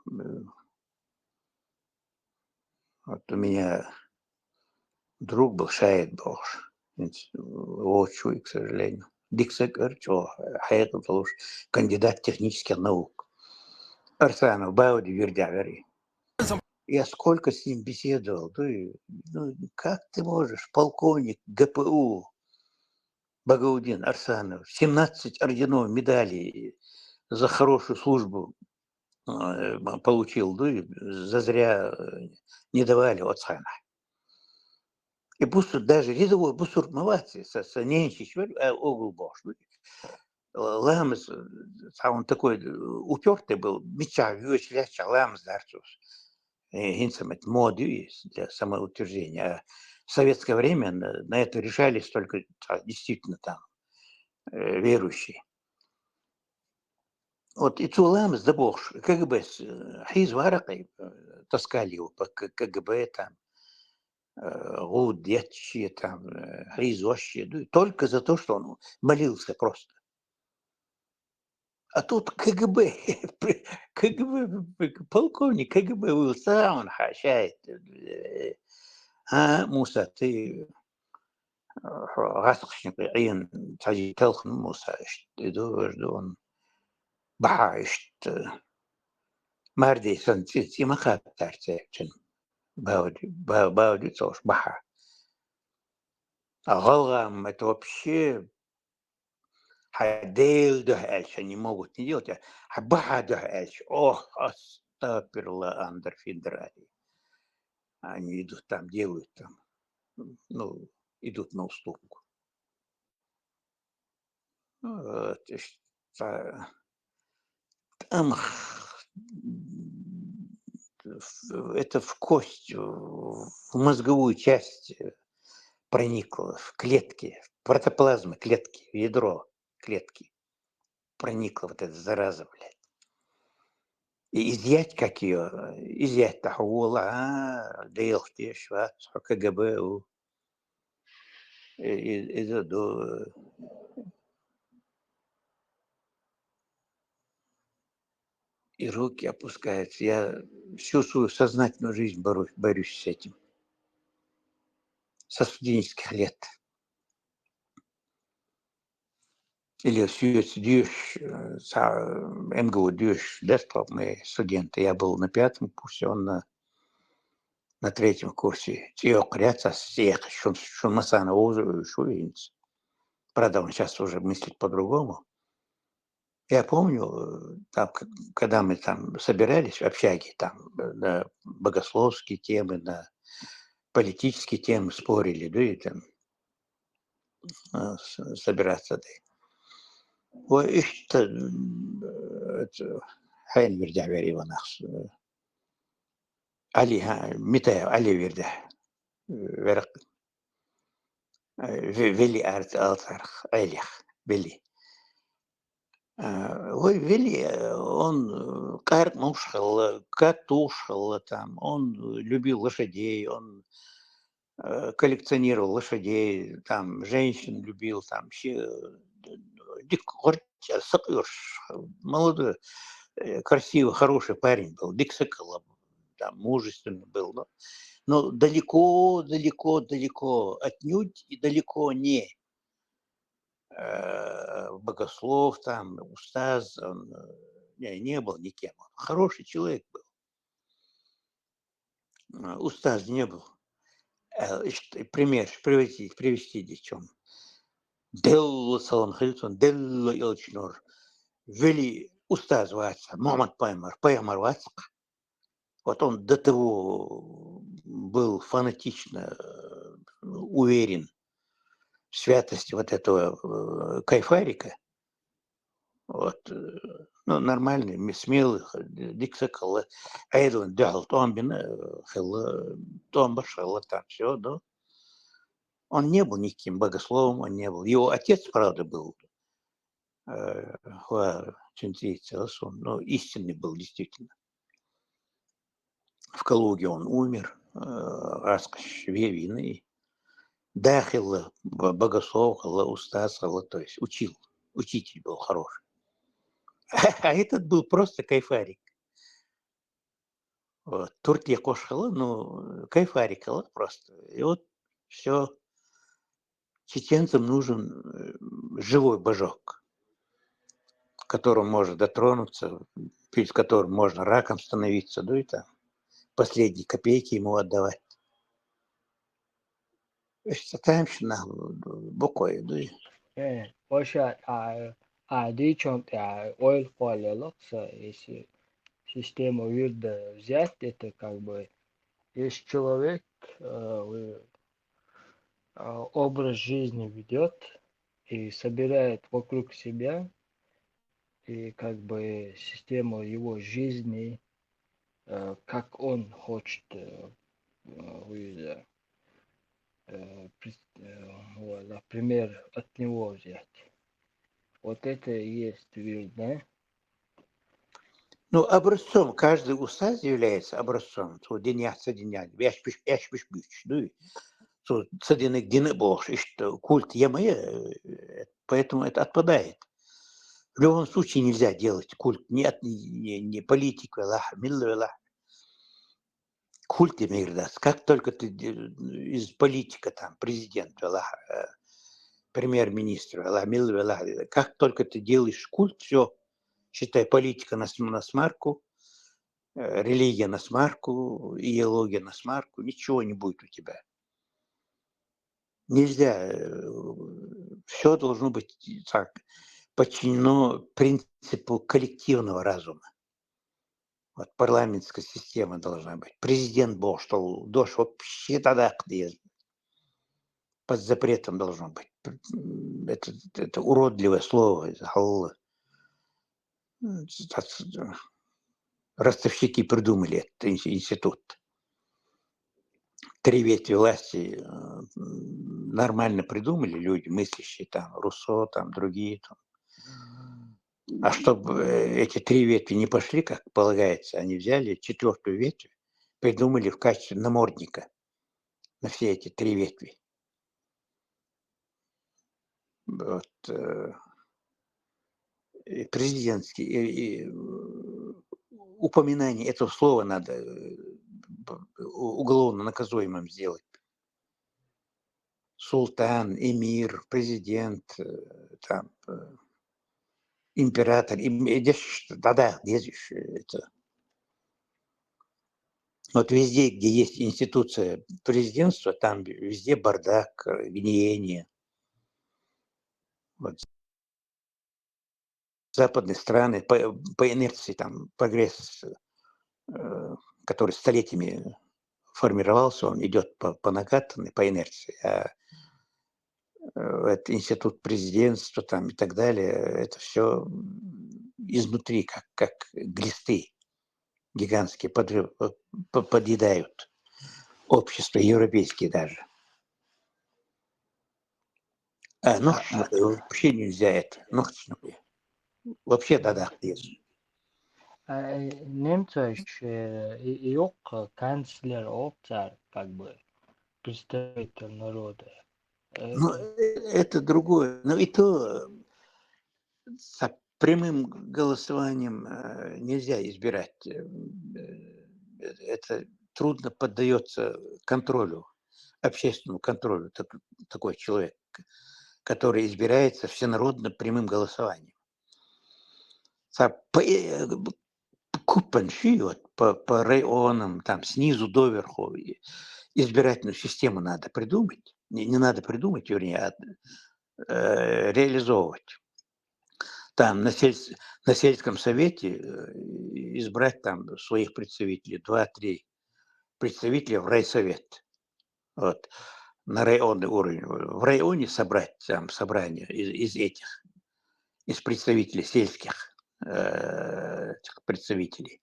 S: Вот у меня друг был Шаид Бош, к сожалению. Диксек Хаят Луш, кандидат технических наук. Арсанов, Бауди, Вирдявери. Я сколько с ним беседовал. Ну, как ты можешь, полковник ГПУ Багаудин Арсанов, 17 орденов, медалей за хорошую службу получил, зазря не давали отцана. И бусур даже рядовой бусур мавати со ненчич огул бош. Ламс, он такой упертый был, меча вёчляча ламс дарцус. Гинцамет моды для самоутверждения. А в советское время на это решались только действительно там верующие. Вот и Цуламс да бог, КГБ, Хиз Варакой таскали его по КГБ там, Гудетчи там, Хизощи, только за то, что он молился просто. А тут КГБ, полковник КГБ был сам хащает. А, Муса, ты غاسقشني قيين تاجي تلخن موسى دون بحاشت ماردي سنتي ما خاطرت باودي توش بحا غلغم это вообще حديل ده эльш они могут не делать а баха ده эльш ох астаперла андер федерали они идут там делают там ну идут на уступку. Там это в кость, в мозговую часть проникло, в клетки, в протоплазмы клетки, в ядро клетки проникла вот эта зараза, блядь. И изъять как ее, изъять тахула, делхти, шват, КГБ, и руки опускаются. Я всю свою сознательную жизнь борюсь с этим. Со студенческих лет. Или дюш, МГУ дюш, десктоп, мы студенты. Я был на 5-м курсе, он на 3-м курсе. Правда, он сейчас уже мыслит по-другому. Я помню, там, когда мы там собирались в общаге, там на богословские темы, на политические темы спорили, и там собираться. Ой, это Хайн Вердя Вериванахс. Али, Митая, Али Вердя. Верх. Вели Алтарх, Элих, Вели. Ой, Вели, он картушхал, там, он любил лошадей, он коллекционировал лошадей, там, женщин любил, там, молодой, красивый, хороший парень был, Диксекал, там, мужественный был, но далеко, отнюдь и далеко не богослов, там, устаз, он не был никем. Он хороший человек был. Устаз не был. Пример привести детям. Делла Салам Хильсон, Делла Илчнор. Вели устаз Ватса, Мухаммад Пайгамбар Ватса. Вот он до того был фанатично уверен в святости вот этого кайфарика. Вот, нормальный, смелый, диксакал, айдон, дял, томбина, томбашала, там все, да. Он не был никаким богословом, он не был. Его отец, правда, был но истинный был действительно. В Калуге он умер, Вевиный. Дахил, богослов, устаз, то есть учитель был хороший. А этот был просто кайфарик. Вот. Туртья кошхала, ну, кайфарик просто. И вот все. Чеченцам нужен живой божок, к которому можно дотронуться, перед которым можно раком становиться, да и там последние копейки ему отдавать. İşte temşina bu koydu.
F: O'sha Adичон oil qo'yayliksa, если систему у yerda взять, это как бы есть человек, образ жизни ведет и собирает вокруг себя, и как бы систему его жизни, как он хочет, например, от него взять. Вот это и есть вид, да?
S: Ну, образцом, каждый устаз является образцом. Культ Ямая, поэтому это отпадает. В любом случае нельзя делать культ не политику, культ Ямирдас. Как только ты из политика, там, президента, премьер-министра, как только ты делаешь культ, все, считай, политика на смарку, религия на смарку, идеология на смарку, ничего не будет у тебя. Нельзя, все должно быть так, подчинено принципу коллективного разума. Вот парламентская система должна быть. Президент был, что дождь вообще тогда под запретом должно быть. Это уродливое слово. Ростовщики придумали этот институт. 3 ветви власти нормально придумали люди, мыслящие, там, Руссо, там, другие. Там. А чтобы эти 3 ветви не пошли, как полагается, они взяли 4-ю ветвь, придумали в качестве намордника на все эти 3 ветви. Вот, президентский, упоминание этого слова надо уголовно наказуемым сделать. Султан, эмир, президент, там, император. Да, это. Вот везде, где есть институция президентства, там везде бардак, гниение. Вот. Западные страны по инерции, там, прогресс, который столетиями формировался, он идет по накатанной, по инерции. А это институт президентства там, и так далее, это все изнутри, как глисты гигантские, подъедают общество, европейские даже. Вообще нельзя это. Вообще да.
F: Немцы yok канцлер, царь, как бы представитель народа.
S: Ну, это другое. Но и то с прямым голосованием нельзя избирать. Это трудно поддается контролю, общественному контролю. Такой человек, который избирается всенародно прямым голосованием. По районам, там снизу доверху избирательную систему надо придумать. Не надо придумать, вернее, а реализовывать. Там на сельском совете избрать там своих представителей, 2-3 представителя в райсовет. Вот. На районный уровень. В районе собрать там собрание из представителей сельских представителей.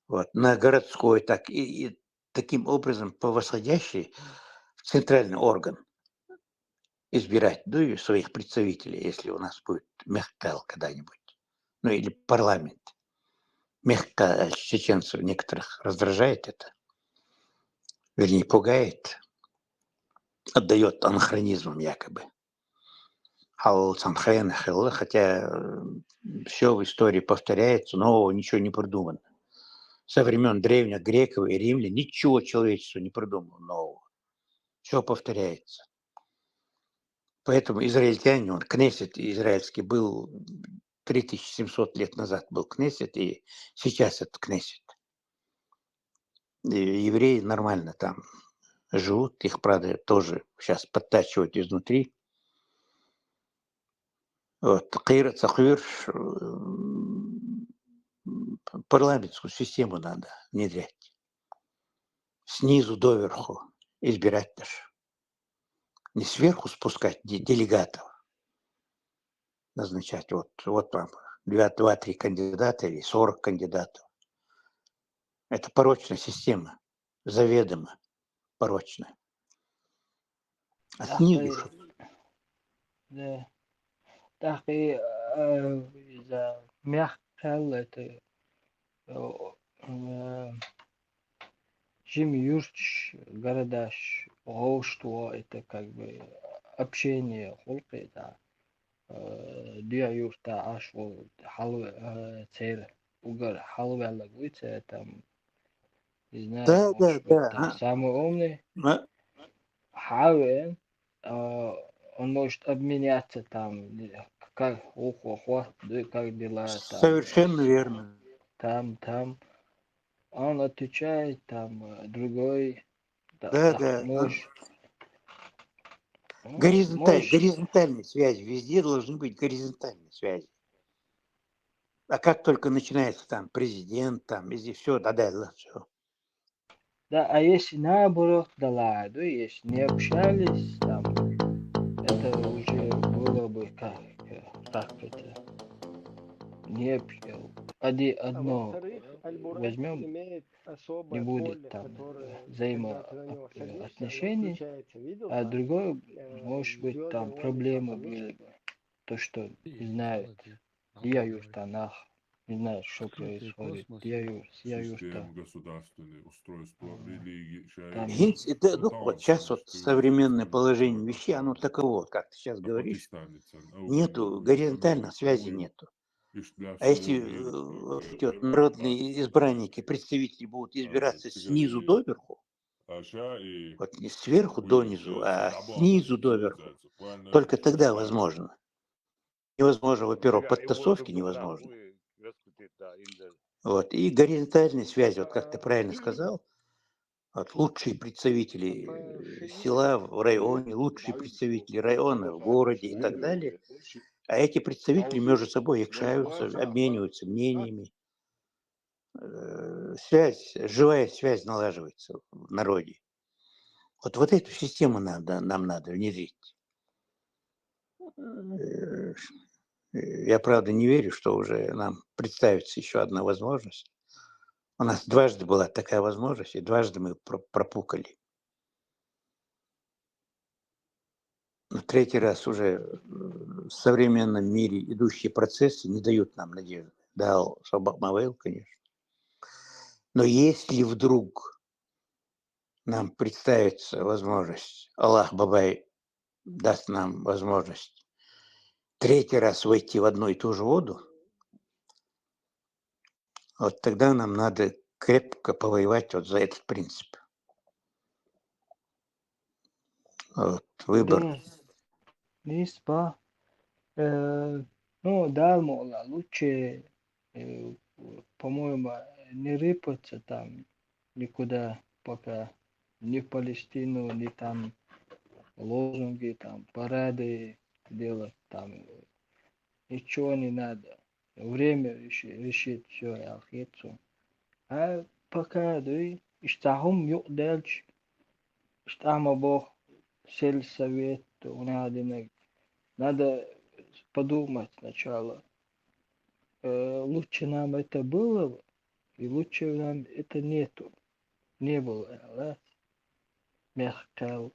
S: Вот. На городской, так и таким образом по восходящей в центральный орган. избирать, ну и своих представителей, если у нас будет мехкал когда-нибудь, ну или парламент. Мягко чеченцев некоторых раздражает это, вернее, пугает, отдает анахронизмом якобы. Хотя все в истории повторяется, нового ничего не придумано. Со времен древних греков и римлян ничего человечество не придумало нового. Все повторяется. Поэтому израильтяне, он Кнессет израильский был 3700 лет назад был Кнессет, и сейчас это Кнессет. И евреи нормально там живут, их, правда, тоже сейчас подтачивают изнутри. Вот, парламентскую систему надо внедрять. Снизу доверху избирать даже. Не сверху спускать делегатов, назначать. Вот вам 2-3 кандидата или 40 кандидатов. Это порочная система, заведомо порочная. А снизу
F: Да. Так и из-за мягкого это Жим Юрч, Городаш, Гоуштво, это как бы общение, холка, да. Диа юрта ашло халве цер угар халве лагуица там не знаю, может быть там самый умный. Хаве он может обменяться там как ухо, как дела там.
S: Совершенно верно.
F: Там. Он отвечает, там другой.
S: Да.
F: Может.
S: Горизонтальные связи. Везде должны быть горизонтальные связи. А как только начинается там президент, там везде все, все.
F: Да, а если наоборот, да ладно, если не общались, там, это уже было бы как это, не одно возьмем, не будет там взаимоотношений, а другое, может быть, там проблемы были бы. То, что не знают, я юртанах, не знаю, что происходит, я юрта.
E: Государственное устройство религии.
S: Вот сейчас вот современное положение вещей, оно таково, как ты сейчас говоришь, нету, горизонтальной связи нету. А если эти вот народные избранники, представители будут избираться снизу доверху, вот не сверху донизу, а снизу доверху, только тогда возможно. Невозможно, во-первых, подтасовки невозможно. Вот, и горизонтальные связи, вот как ты правильно сказал, вот, лучшие представители села в районе, лучшие представители района в городе и так далее. А эти представители между собой общаются, обмениваются мнениями. Живая связь налаживается в народе. Вот эту систему нам надо внедрить. Я, правда, не верю, что уже нам представится еще одна возможность. У нас дважды была такая возможность, и дважды мы пропукали. Но третий раз уже в современном мире идущие процессы не дают нам надежды. Дал Мавел, конечно. Но если вдруг нам представится возможность, Аллах Бабай даст нам возможность третий раз войти в одну и ту же воду, вот тогда нам надо крепко повоевать вот за этот принцип. Вот, выбор.
F: Да, Ниспа. Ну, да, мола, лучше, по-моему, не рыпаться там никуда пока, ни в Палестину, ни там лозунги, там парады делать, там ничего не надо. Время решит все, алхицу. А пока, да, иштахум юдальч, иштама бог, сельсовет, надо подумать сначала. Лучше нам это было, и лучше нам это нету. Не было, да? Мягко,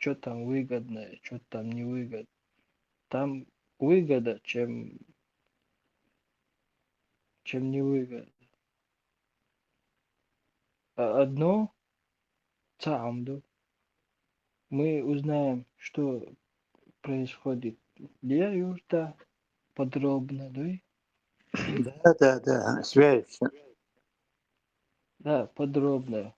F: что там выгодно, что там не выгодно. Там выгода, чем не выгодно. А одно цамду. Мы узнаем, что происходит где юрта подробно, да?
S: Да, связь.
F: Да, подробно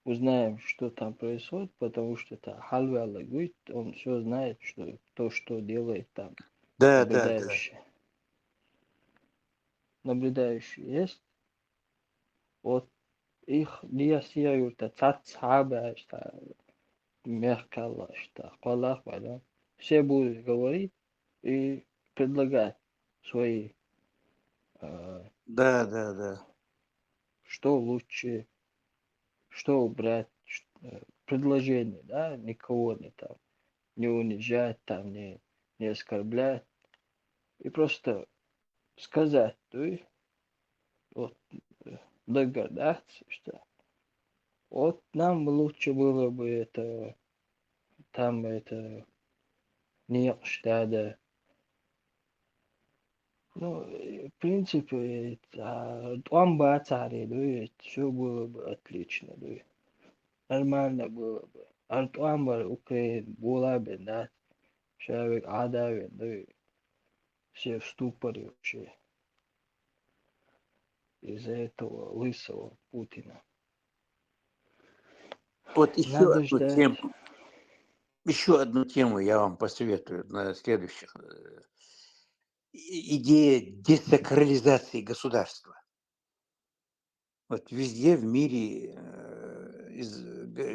F: узнаем, что там происходит, потому что это Халва Аллагуит, он все знает, что то, что делает там
S: Да.
F: наблюдающий. Наблюдающий есть. Вот их ниясия юрта цацаба, что мягко, что колах, да. Все будут говорить и предлагать свои,
S: Да.
F: что лучше, что убрать, предложение, да, никого не там, не унижать, там, не оскорблять, и просто сказать, то есть, вот, догадаться, что вот нам лучше было бы это, там это, не штада. Ну, в принципе, он бы оцарил, все было бы отлично, нормально было бы. Он бы Украина была бы, да, человек адавен, все в ступоре вообще из-за этого лысого Путина.
S: Вот
F: Надо ждать.
S: еще одну тему я вам посоветую на следующих. Идея десакрализации государства. Вот везде в мире из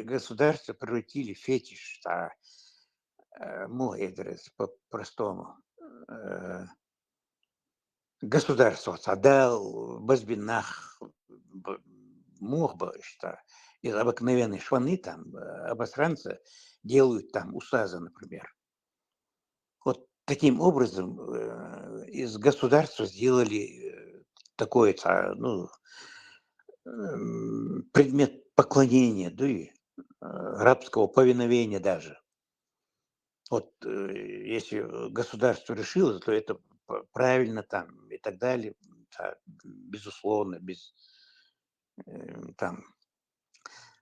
S: государства превратили фетиш, муэдрес по-простому. Государство отдал Базбинах, мог бы, что из обыкновенной шваны там обосранца делают там усаза, например. Вот таким образом из государства сделали такой, предмет поклонения, да и рабского повиновения даже. Вот если государство решило, то это правильно там и так далее, безусловно, там.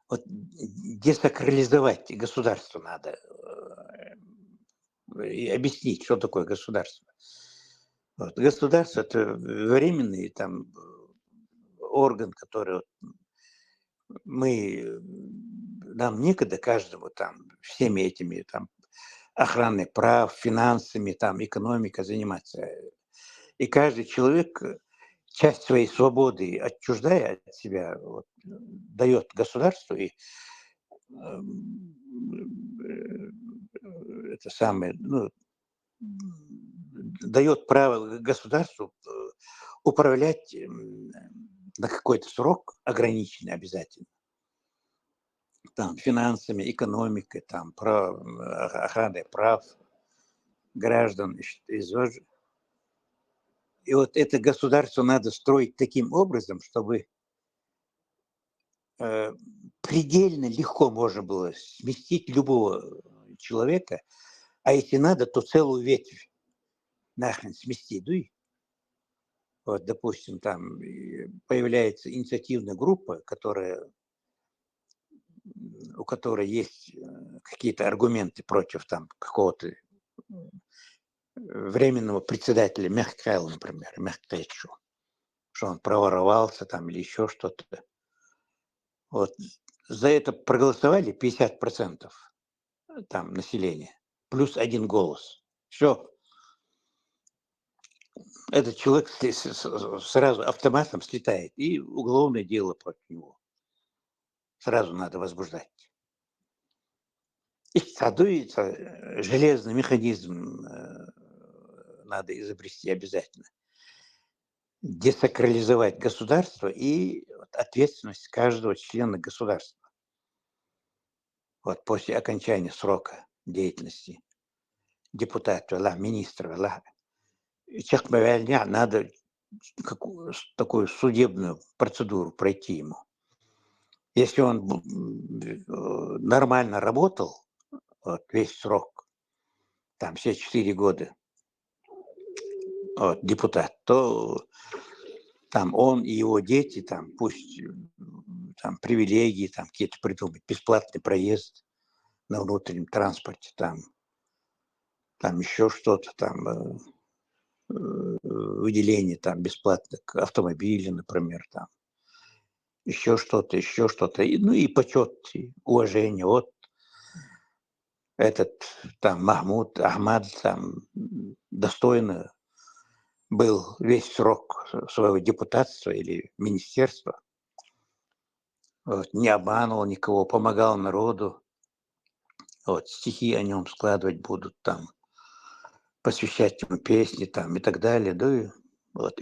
S: Вот десакрализовать государство надо и объяснить, что такое государство. Вот. Государство – это временный там орган, который нам некогда каждому там всеми этими там охраной прав, финансами, там экономикой заниматься. И каждый человек часть своей свободы, отчуждая от себя, дает государству и это самое, дает право государству управлять на какой-то срок ограниченный обязательно. Там финансами, экономикой, там охраной прав граждан. И вот это государство надо строить таким образом, чтобы предельно легко можно было сместить любого человека, а если надо, то целую ветвь нахрен сместить. Вот, допустим, там появляется инициативная группа, у которой есть какие-то аргументы против там какого-то временного председателя Мехкайла, например, Мехкайчу, что он проворовался там или еще что-то. Вот. За это проголосовали 50% там населения, плюс 1 голос. Все. Этот человек сразу автоматом слетает, и уголовное дело против него сразу надо возбуждать. И садуется железный механизм, надо изобрести обязательно. Десакрализовать государство и ответственность каждого члена государства. Вот после окончания срока деятельности депутата, министра, надо такую судебную процедуру пройти ему. Если он нормально работал, вот, весь срок, там все 4 года, вот, депутат, то там он и его дети, там пусть там привилегии, там какие-то придумать, бесплатный проезд на внутреннем транспорте, там еще что-то, там выделение там бесплатных автомобилей, например, там еще что-то, и, ну и почет, и уважение. Вот этот там Махмуд Ахмад там достойно был весь срок своего депутатства или министерства. Вот, не обманывал никого, помогал народу. Вот, стихи о нем складывать будут там, посвящать ему песни там и так далее. Да, и вот,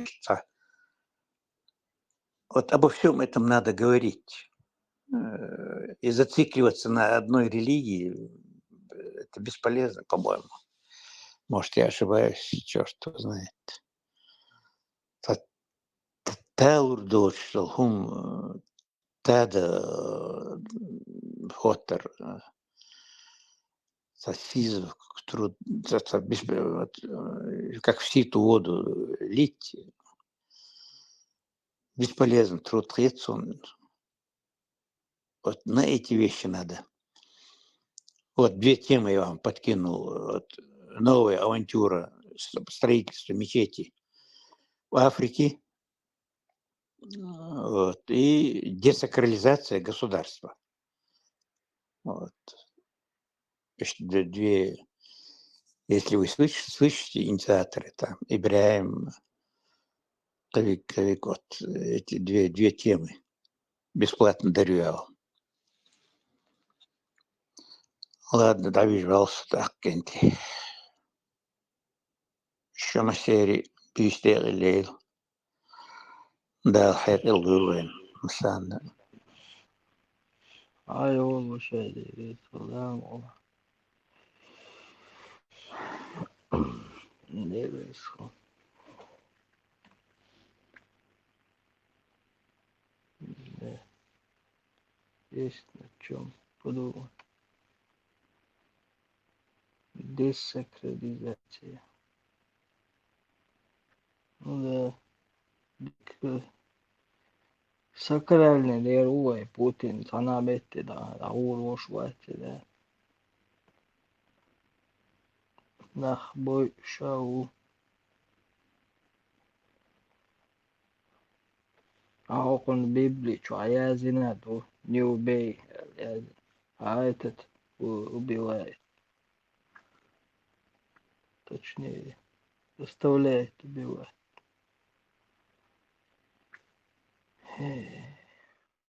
S: вот обо всем этом надо говорить. И зацикливаться на одной религии – это бесполезно, по-моему. Может, я ошибаюсь, черт его знает. Таур дочь, хум тада хотер сосизов, как в ситу воду лить, бесполезно, труд он. Вот на эти вещи надо. Вот 2 темы я вам подкинул. Вот, новая авантюра строительства мечети в Африке, вот, и десакрализация государства. Вот. Две, если вы слышите инициаторы, там, Ибраим, Тавик, вот, эти две темы бесплатно дарю я вам. Ладно, Давид, пожалуйста, так, Кенти. Еще на серии «Бюстер и Лейл». Да, الخير الغلوين مسانا.
F: أيوة المشاهدين السلام عليكم. Невеска. Да. Есть над чем подумать. Десакрализация. Ну да. Sakraalne teie uue Putin sanab ette ta uurus võeti ta. Nah, boi šau. Ahokon Библичу, а я зинату не убей. А этот убивает. Точнее, заставляет убивать.